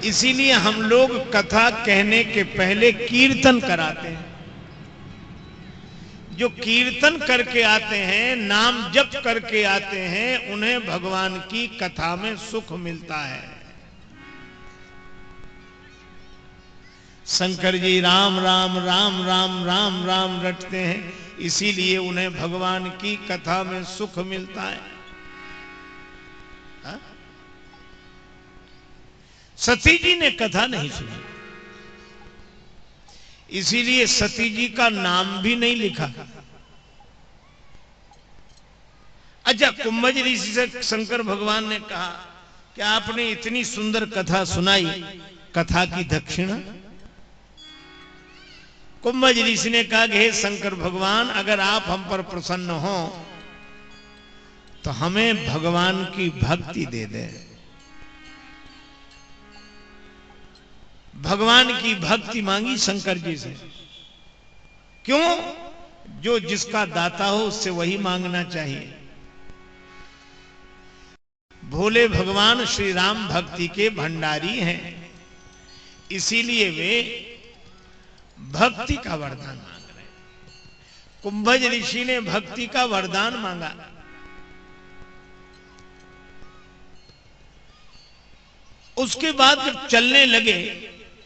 इसीलिए हम लोग कथा कहने के पहले कीर्तन कराते हैं। जो कीर्तन करके आते हैं, नाम जप करके आते हैं, उन्हें भगवान की कथा में सुख मिलता है। शंकर जी राम राम राम राम राम राम रटते हैं, इसीलिए उन्हें भगवान की कथा में सुख मिलता है। हा? सती जी ने कथा नहीं सुनी, इसीलिए सती जी का नाम भी नहीं लिखा। अच्छा, कुंभज ऋषि से शंकर भगवान ने कहा कि आपने इतनी सुंदर कथा सुनाई, कथा की दक्षिणा। कुंभज ऋषि ने कहा कि हे शंकर भगवान, अगर आप हम पर प्रसन्न हो तो हमें भगवान की भक्ति दे दे। भगवान की भक्ति मांगी शंकर जी से। क्यों? जो जिसका दाता हो उससे वही मांगना चाहिए। भोले भगवान श्री राम भक्ति के भंडारी हैं, इसीलिए वे भक्ति का वरदान मांग रहे हैं। कुंभज ऋषि ने भक्ति का वरदान मांगा। उसके बाद जब चलने लगे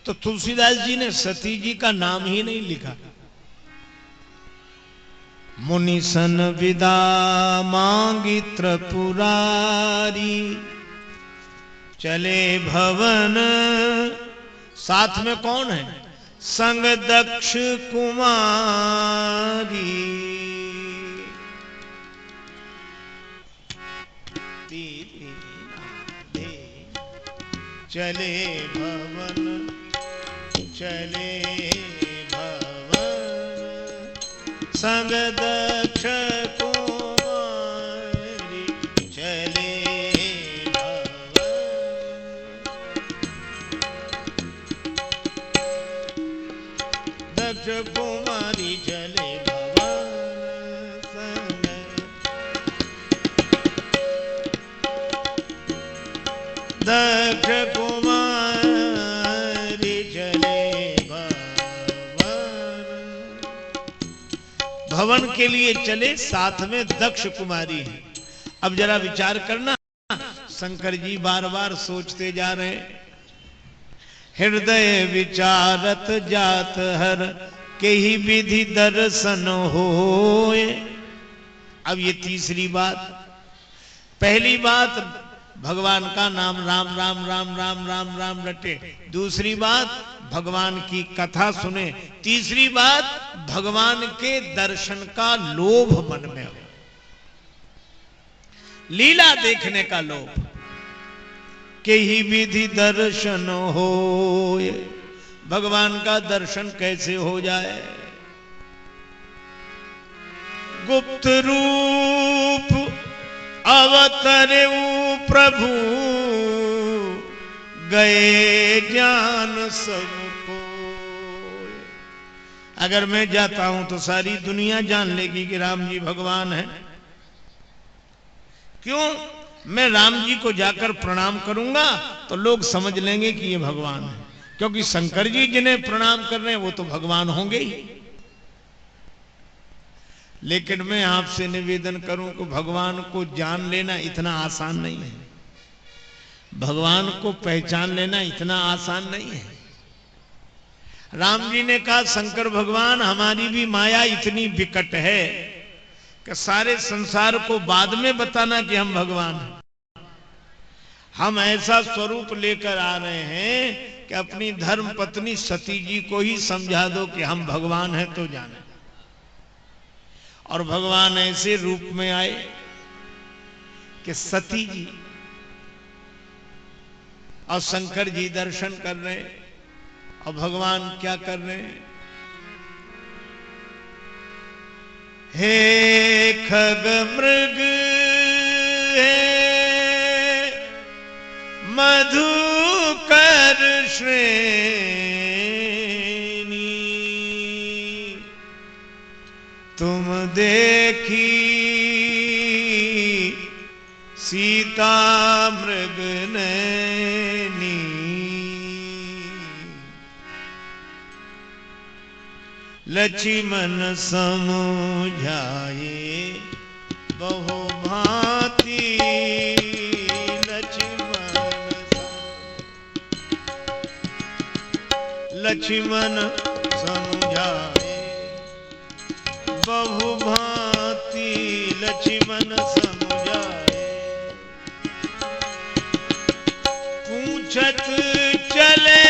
तो तुलसीदास जी ने सती जी का नाम ही नहीं लिखा। मुनिसन विदा मांगी त्रिपुरारी, चले भवन। साथ में कौन है? संग दक्ष कुमारी। चले भवन, चले संग दक्ष कुमारी, चले भवन। दक्ष कुमारी चले भवन संग। दक्ष कुमारी चले भवन के लिए चले, साथ में दक्ष कुमारी है। अब जरा विचार करना, शंकर जी बार बार सोचते जा रहे हैं। हृदय विचारत जात हर के ही विधि दर्शन होए। अब ये तीसरी बात। पहली बात भगवान का नाम राम राम राम राम राम राम रटे। दूसरी बात भगवान की कथा सुने। तीसरी बात भगवान के दर्शन का लोभ मन में हो, लीला देखने का लोभ। के ही विधि दर्शन हो, भगवान का दर्शन कैसे हो जाए? गुप्त रूप अवतरे प्रभु, गए ज्ञान सबको। अगर मैं जाता हूं तो सारी दुनिया जान लेगी कि राम जी भगवान हैं। क्यों? मैं राम जी को जाकर प्रणाम करूंगा तो लोग समझ लेंगे कि ये भगवान है, क्योंकि शंकर जी जिन्हें प्रणाम कर रहे हैं वो तो भगवान होंगे ही। लेकिन मैं आपसे निवेदन करूं कि भगवान को जान लेना इतना आसान नहीं है, भगवान को पहचान लेना इतना आसान नहीं है। राम जी ने कहा, शंकर भगवान हमारी भी माया इतनी विकट है कि सारे संसार को बाद में बताना कि हम भगवान हैं। हम ऐसा स्वरूप लेकर आ रहे हैं कि अपनी धर्म पत्नी सती जी को ही समझा दो कि हम भगवान हैं तो जाने। और भगवान ऐसे रूप में आए कि सती जी और शंकर जी दर्शन कर रहे हैं। और भगवान क्या कर रहे हैं? हे खग मृग हे मधुकर श्रेणी, तुम देखी सीता मृग नैनी। लक्ष्मण समझाए बहु भांति, लक्ष्मण समझाए बहु भांति, लक्ष्मण समझाए। पूछत चले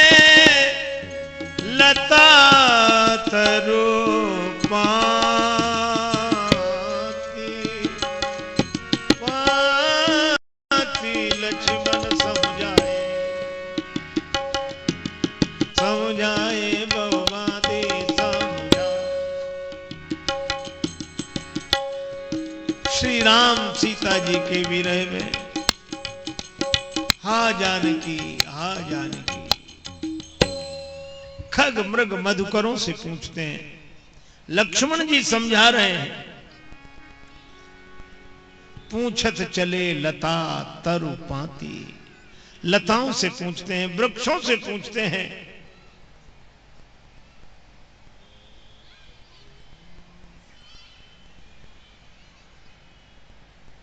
लता तरो पाती, पाती लक्ष्मण समझाए, समझाए बहुभांति समझाए। श्री राम सीता जी के विरह में हा जानकी हा जानकी। खग मृग मधुकरों से पूछते हैं, लक्ष्मण जी समझा रहे हैं, पूछत चले लता तरु पाती। लताओं से पूछते हैं, वृक्षों से पूछते हैं।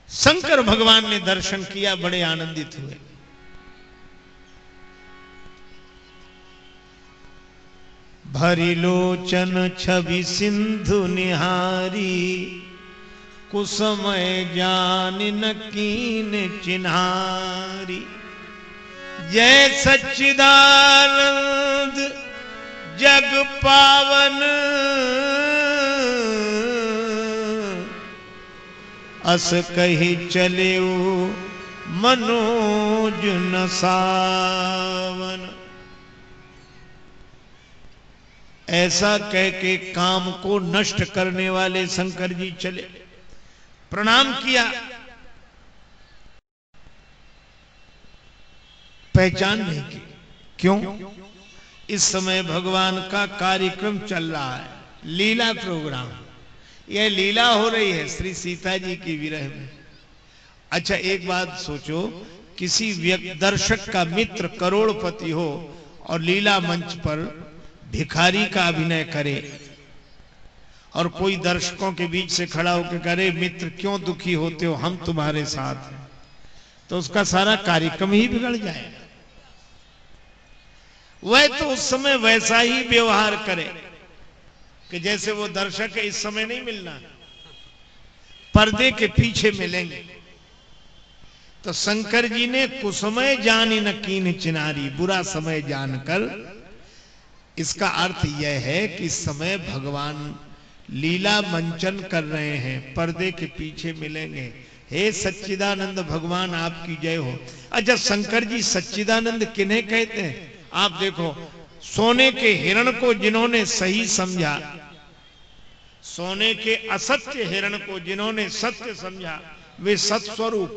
शंकर भगवान ने दर्शन किया, बड़े आनंदित हुए। भरी लोचन छवि सिंधु निहारी, कुसमय जान न कीन चिन्हारी। जय सच्चिदानंद जग पावन, अस कही चले मनोज न सावन। ऐसा कह के काम को नष्ट करने वाले शंकर जी चले, प्रणाम किया। पहचान नहीं की। क्यों? इस समय भगवान का कार्यक्रम चल रहा है, लीला प्रोग्राम। यह लीला हो रही है श्री सीता जी की विरह में। अच्छा, एक बात सोचो, किसी दर्शक का मित्र करोड़पति हो और लीला मंच पर भिखारी का अभिनय करे, और कोई दर्शकों के बीच से खड़ा होकर करे, मित्र क्यों दुखी होते हो, हम तुम्हारे साथ हैं, तो उसका सारा कार्यक्रम ही बिगड़ जाएगा। वह तो उस समय वैसा ही व्यवहार करे कि जैसे वो दर्शक इस समय नहीं मिलना, पर्दे के पीछे मिलेंगे। तो शंकर जी ने कुसमय जानी न कीन चिनारी, बुरा समय जानकर। इसका अर्थ यह है कि इस समय भगवान लीला मंचन कर रहे हैं, पर्दे के पीछे मिलेंगे। हे सच्चिदानंद भगवान आपकी जय हो। अच्छा, शंकर जी सच्चिदानंद किन्हें कहते हैं? आप देखो, सोने के हिरण को जिन्होंने सही समझा, सोने के असत्य हिरण को जिन्होंने सत्य समझा, वे सत्स्वरूप।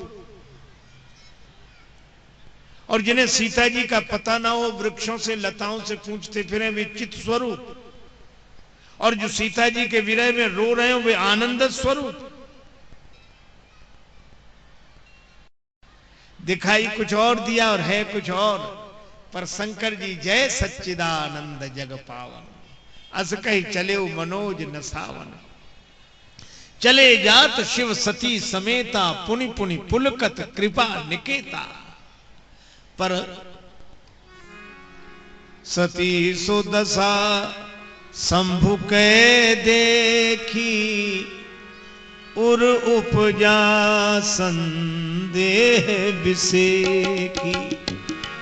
और जिन्हें सीता जी का पता ना हो, वृक्षों से लताओं से पूछते फिरे, वे चित स्वरूप। और जो सीता जी के विरह में रो रहे हो, वे आनंद स्वरूप। दिखाई कुछ और दिया और है कुछ और। पर शंकर जी जय सच्चिदानंद जग पावन, अस कही चले मनोज न सावन। चले जात शिव सती समेता, पुनि पुनि पुलकत कृपा निकेता। पर सती सुदशा शंभु के देखी, उर उपजा संदेह विसेखी।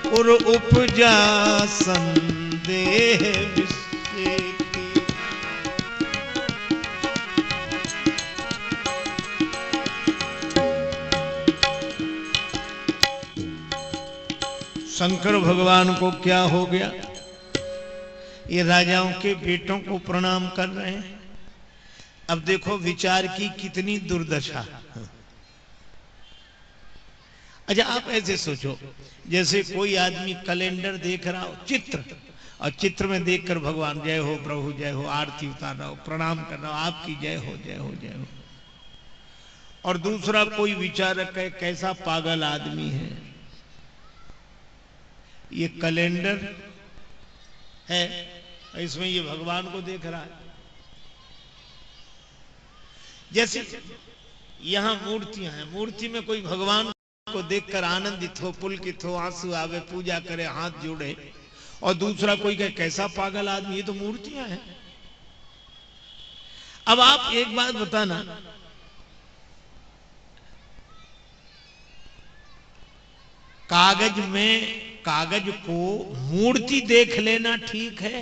उर उपजा संदेह विसेखी। शंकर भगवान को क्या हो गया? ये राजाओं के बेटों को प्रणाम कर रहे हैं। अब देखो विचार की कितनी दुर्दशा। अच्छा, आप ऐसे सोचो, जैसे कोई आदमी कैलेंडर देख रहा हो, चित्र, और चित्र में देखकर भगवान जय हो प्रभु जय हो, आरती उतार रहा हो, प्रणाम कर रहा हो, आपकी जय हो जय हो जय हो। और दूसरा कोई विचारक है, कैसा पागल आदमी है, ये कैलेंडर है, इसमें ये भगवान को देख रहा है। जैसे यहां मूर्तियां हैं, मूर्ति में कोई भगवान को देखकर आनंदित हो, पुलकित हो, आंसू आवे, पूजा करे, हाथ जोड़े, और दूसरा कोई कहे कैसा पागल आदमी, ये तो मूर्तियां हैं। अब आप एक बात बताना, कागज को मूर्ति देख लेना ठीक है?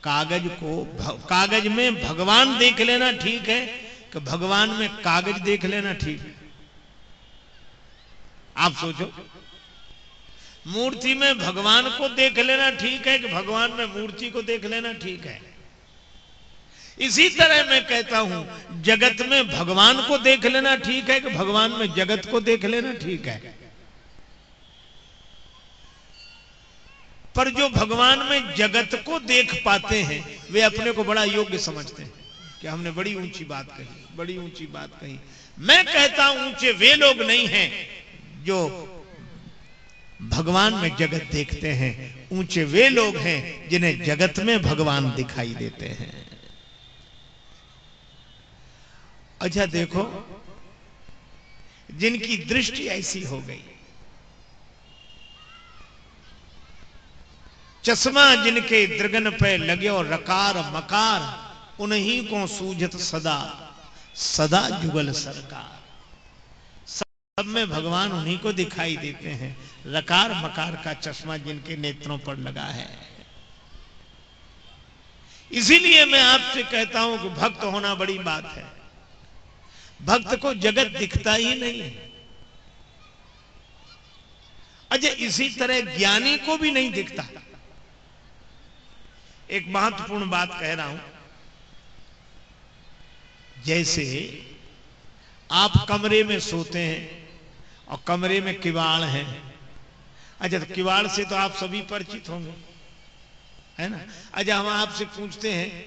कागज में भगवान देख लेना ठीक है कि भगवान में कागज देख लेना ठीक है? आप सोचो, मूर्ति में भगवान को देख लेना ठीक है कि भगवान में मूर्ति को देख लेना ठीक है? इसी तरह मैं कहता हूं जगत में भगवान को देख लेना ठीक है कि भगवान में जगत को देख लेना ठीक है। पर जो भगवान में जगत को देख पाते हैं वे अपने को बड़ा योग्य समझते हैं कि हमने बड़ी ऊंची बात कही, बड़ी ऊंची बात कही। मैं कहता हूं ऊंचे वे लोग नहीं हैं जो भगवान में जगत देखते हैं, ऊंचे वे लोग हैं जिन्हें जगत में भगवान दिखाई देते हैं। अच्छा देखो, जिनकी दृष्टि ऐसी हो गई, चश्मा जिनके दृगन पे लगे और रकार मकार उन्हीं को सूझत सदा सदा जुगल सरकार। सब में भगवान उन्हीं को दिखाई देते हैं। रकार मकार का चश्मा जिनके नेत्रों पर लगा है। इसीलिए मैं आपसे कहता हूं कि भक्त होना बड़ी बात है। भक्त को जगत दिखता ही नहीं है। अच्छा, इसी तरह ज्ञानी को भी नहीं दिखता। एक महत्वपूर्ण बात कह रहा हूं, जैसे आप कमरे में सोते हैं और कमरे में किवाड़ है। अच्छा, तो किवाड़ से तो आप सभी परिचित होंगे, है ना। अच्छा, हम आपसे पूछते हैं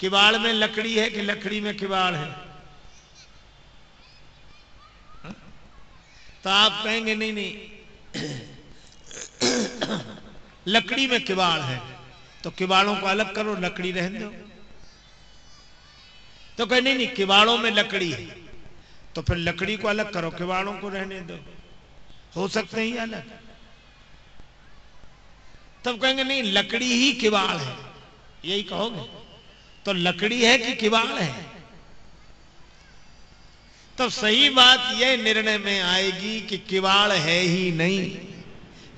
किवाड़ में लकड़ी है कि लकड़ी में किवाड़ है? तो आप कहेंगे नहीं नहीं लकड़ी में किवाड़ है। तो किवाड़ों को अलग करो, लकड़ी रहने दो। तो कहे नहीं नहीं किवाड़ों में लकड़ी है, तो फिर लकड़ी को अलग करो, किवाड़ों को रहने दो। हो सकते हैं अलग। तब कहेंगे नहीं लकड़ी ही किवाड़ है, यही कहोगे। तो लकड़ी है कि किवाड़ है? तब सही बात यह निर्णय में आएगी कि किवाड़ है ही नहीं,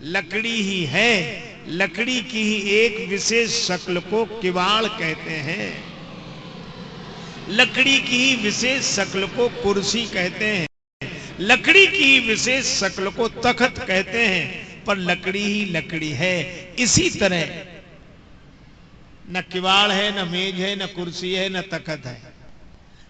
लकड़ी ही है। लकड़ी की ही एक विशेष शक्ल को किवाड़ कहते हैं। लकड़ी की ही विशेष शक्ल को कुर्सी कहते हैं। लकड़ी की ही विशेष शक्ल को तख्त कहते हैं। पर लकड़ी ही लकड़ी है। इसी तरह न किवाड़ है, न मेज है, न कुर्सी है, न तख्त है,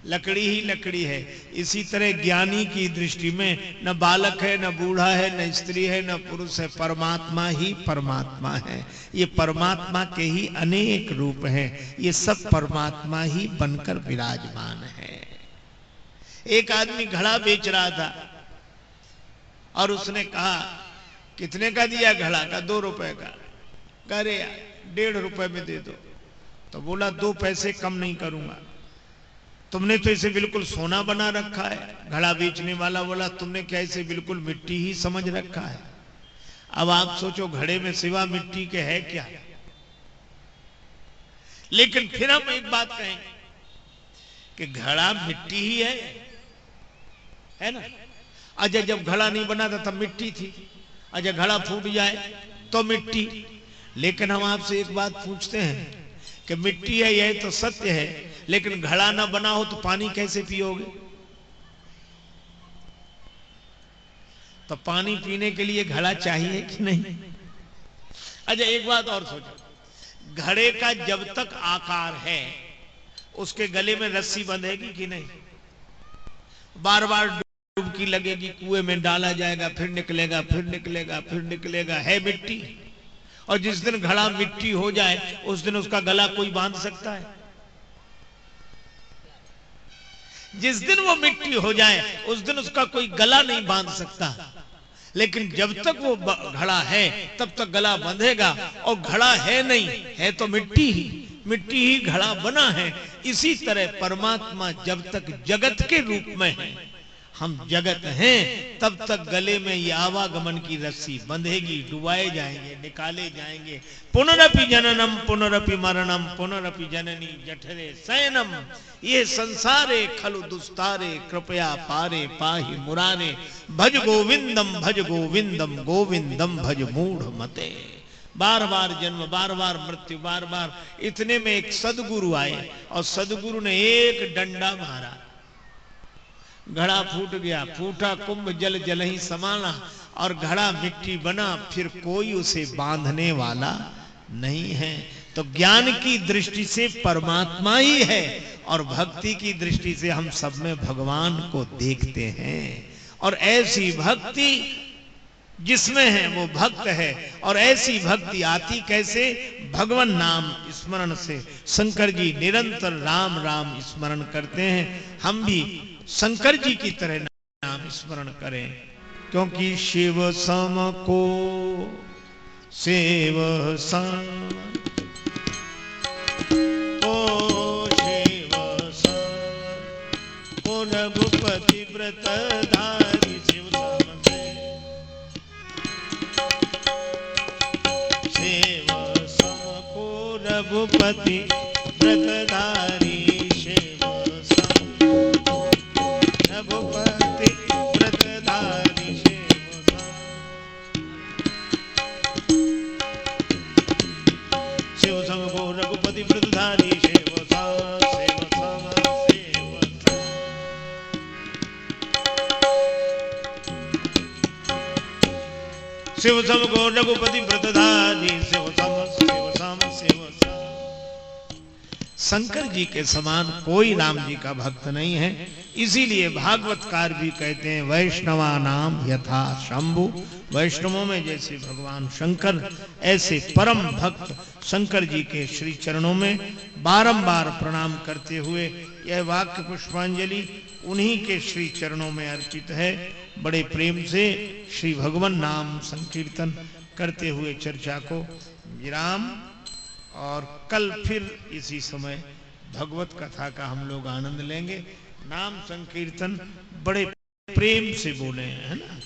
लकड़ी ही लकड़ी है। इसी तरह ज्ञानी की दृष्टि में न बालक है, न बूढ़ा है, न स्त्री है, न पुरुष है, परमात्मा ही परमात्मा है। ये परमात्मा के ही अनेक रूप हैं। ये सब परमात्मा ही बनकर विराजमान है। एक आदमी घड़ा बेच रहा था और उसने कहा कितने का दिया घड़ा? का 2 रुपए का। कह रहे 1.5 रुपए में दे दो। तो बोला 2 पैसे कम नहीं करूंगा। तुमने तो इसे बिल्कुल सोना बना रखा है। घड़ा बेचने वाला बोला तुमने क्या इसे बिल्कुल मिट्टी ही समझ रखा है? अब आप सोचो घड़े में सिवा मिट्टी के है क्या? लेकिन फिर हम एक बात कहेंगे कि घड़ा मिट्टी ही है ना। अच्छा, जब घड़ा नहीं बना था तब मिट्टी थी। अच्छा, घड़ा फूट जाए तो मिट्टी। लेकिन हम आपसे एक बात पूछते हैं कि मिट्टी है यह तो सत्य है, लेकिन घड़ा ना बना हो तो पानी कैसे पियोगे? तो पानी पीने के लिए घड़ा चाहिए कि नहीं? अच्छा, एक बात और सोचो, घड़े का जब तक आकार है उसके गले में रस्सी बंधेगी कि नहीं? बार बार डुबकी लगेगी, कुएं में डाला जाएगा, फिर निकलेगा, फिर निकलेगा, फिर निकलेगा, है मिट्टी। और जिस दिन घड़ा मिट्टी हो जाए उस दिन उसका गला कोई बांध सकता है? जिस दिन वो मिट्टी हो जाए उस दिन उसका कोई गला नहीं बांध सकता। लेकिन जब तक वो घड़ा है तब तक गला बंधेगा। और घड़ा है नहीं, है तो मिट्टी ही घड़ा बना है। इसी तरह परमात्मा जब तक जगत के रूप में है, हम जगत हैं, तब तक गले में ये आवागमन की रस्सी बंधेगी, डुबाए जाएंगे, निकाले जाएंगे। पुनरपि जननम पुनरपि मरणम पुनरपि जननी जठरे शयनम, ये संसारे खलु दुस्तारे कृपया पारे पाहि मुरारे। भज गोविंदम गोविंदम भज मूढ़ मते। बार बार जन्म, बार बार मृत्यु, बार बार। इतने में एक सदगुरु आए और सदगुरु ने एक डंडा मारा, घड़ा फूट गया। फूटा कुंभ जल जल ही समाना, और घड़ा मिट्टी बना। फिर कोई उसे बांधने वाला नहीं है। तो ज्ञान की दृष्टि से परमात्मा ही है और भक्ति की दृष्टि से हम सब में भगवान को देखते हैं। और ऐसी भक्ति जिसमें है वो भक्त है। और ऐसी भक्ति आती कैसे? भगवान नाम स्मरण से। शंकर जी निरंतर राम राम स्मरण करते हैं, हम भी शंकर जी की तरह नाम स्मरण करें, क्योंकि शिव सम को सेव सम ओ शिव सम को रघुपति व्रत धारी शिव सम सेव सम को रघुपति व्रत धारी शिव सम रघुपति व्रत धारी शिव सम को रघुपति व्रतधारी शिव सम शिव सम शिव सम। शिव सम को रघुपति व्रतधारी शिव सम शिव सम शिव सम। शंकर जी के समान कोई राम जी का भक्त नहीं है। इसीलिए भागवतकार भी कहते हैं वैष्णवा नाम यथा शंभु। वैष्णवों में जैसे भगवान शंकर, ऐसे परम भक्त शंकर जी के श्री चरणों में बारंबार प्रणाम करते हुए यह वाक्य पुष्पांजलि उन्हीं के श्री चरणों में अर्पित है। बड़े प्रेम से श्री भगवान नाम संकीर्तन करते हुए चर्चा को विराम, और कल फिर इसी समय भगवत कथा का हम लोग आनंद लेंगे। नाम संकीर्तन बड़े प्रेम से बोले हैं, है ना।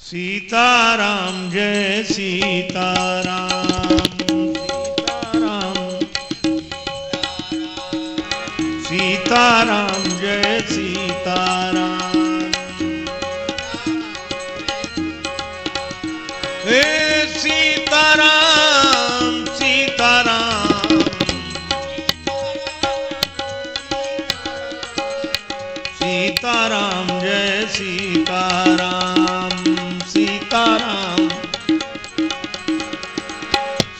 सीताराम जय सीताराम सीताराम सीताराम जय सीताराम। हे सीताराम सीताराम सीताराम जय सीताराम सीताराम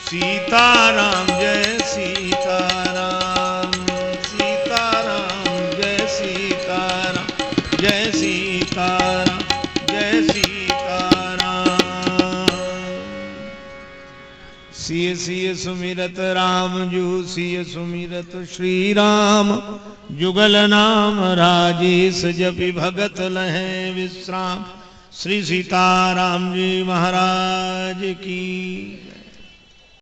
सीताराम जय सीताराम सीताराम जय सीताराम जय सीताराम जय सीताराम। सिय सिय सुमिरत राम जू सिय सुमिरत श्री राम। जुगल नाम राजेश जपि भगत लहे विश्राम। श्री सीताराम जी महाराज की।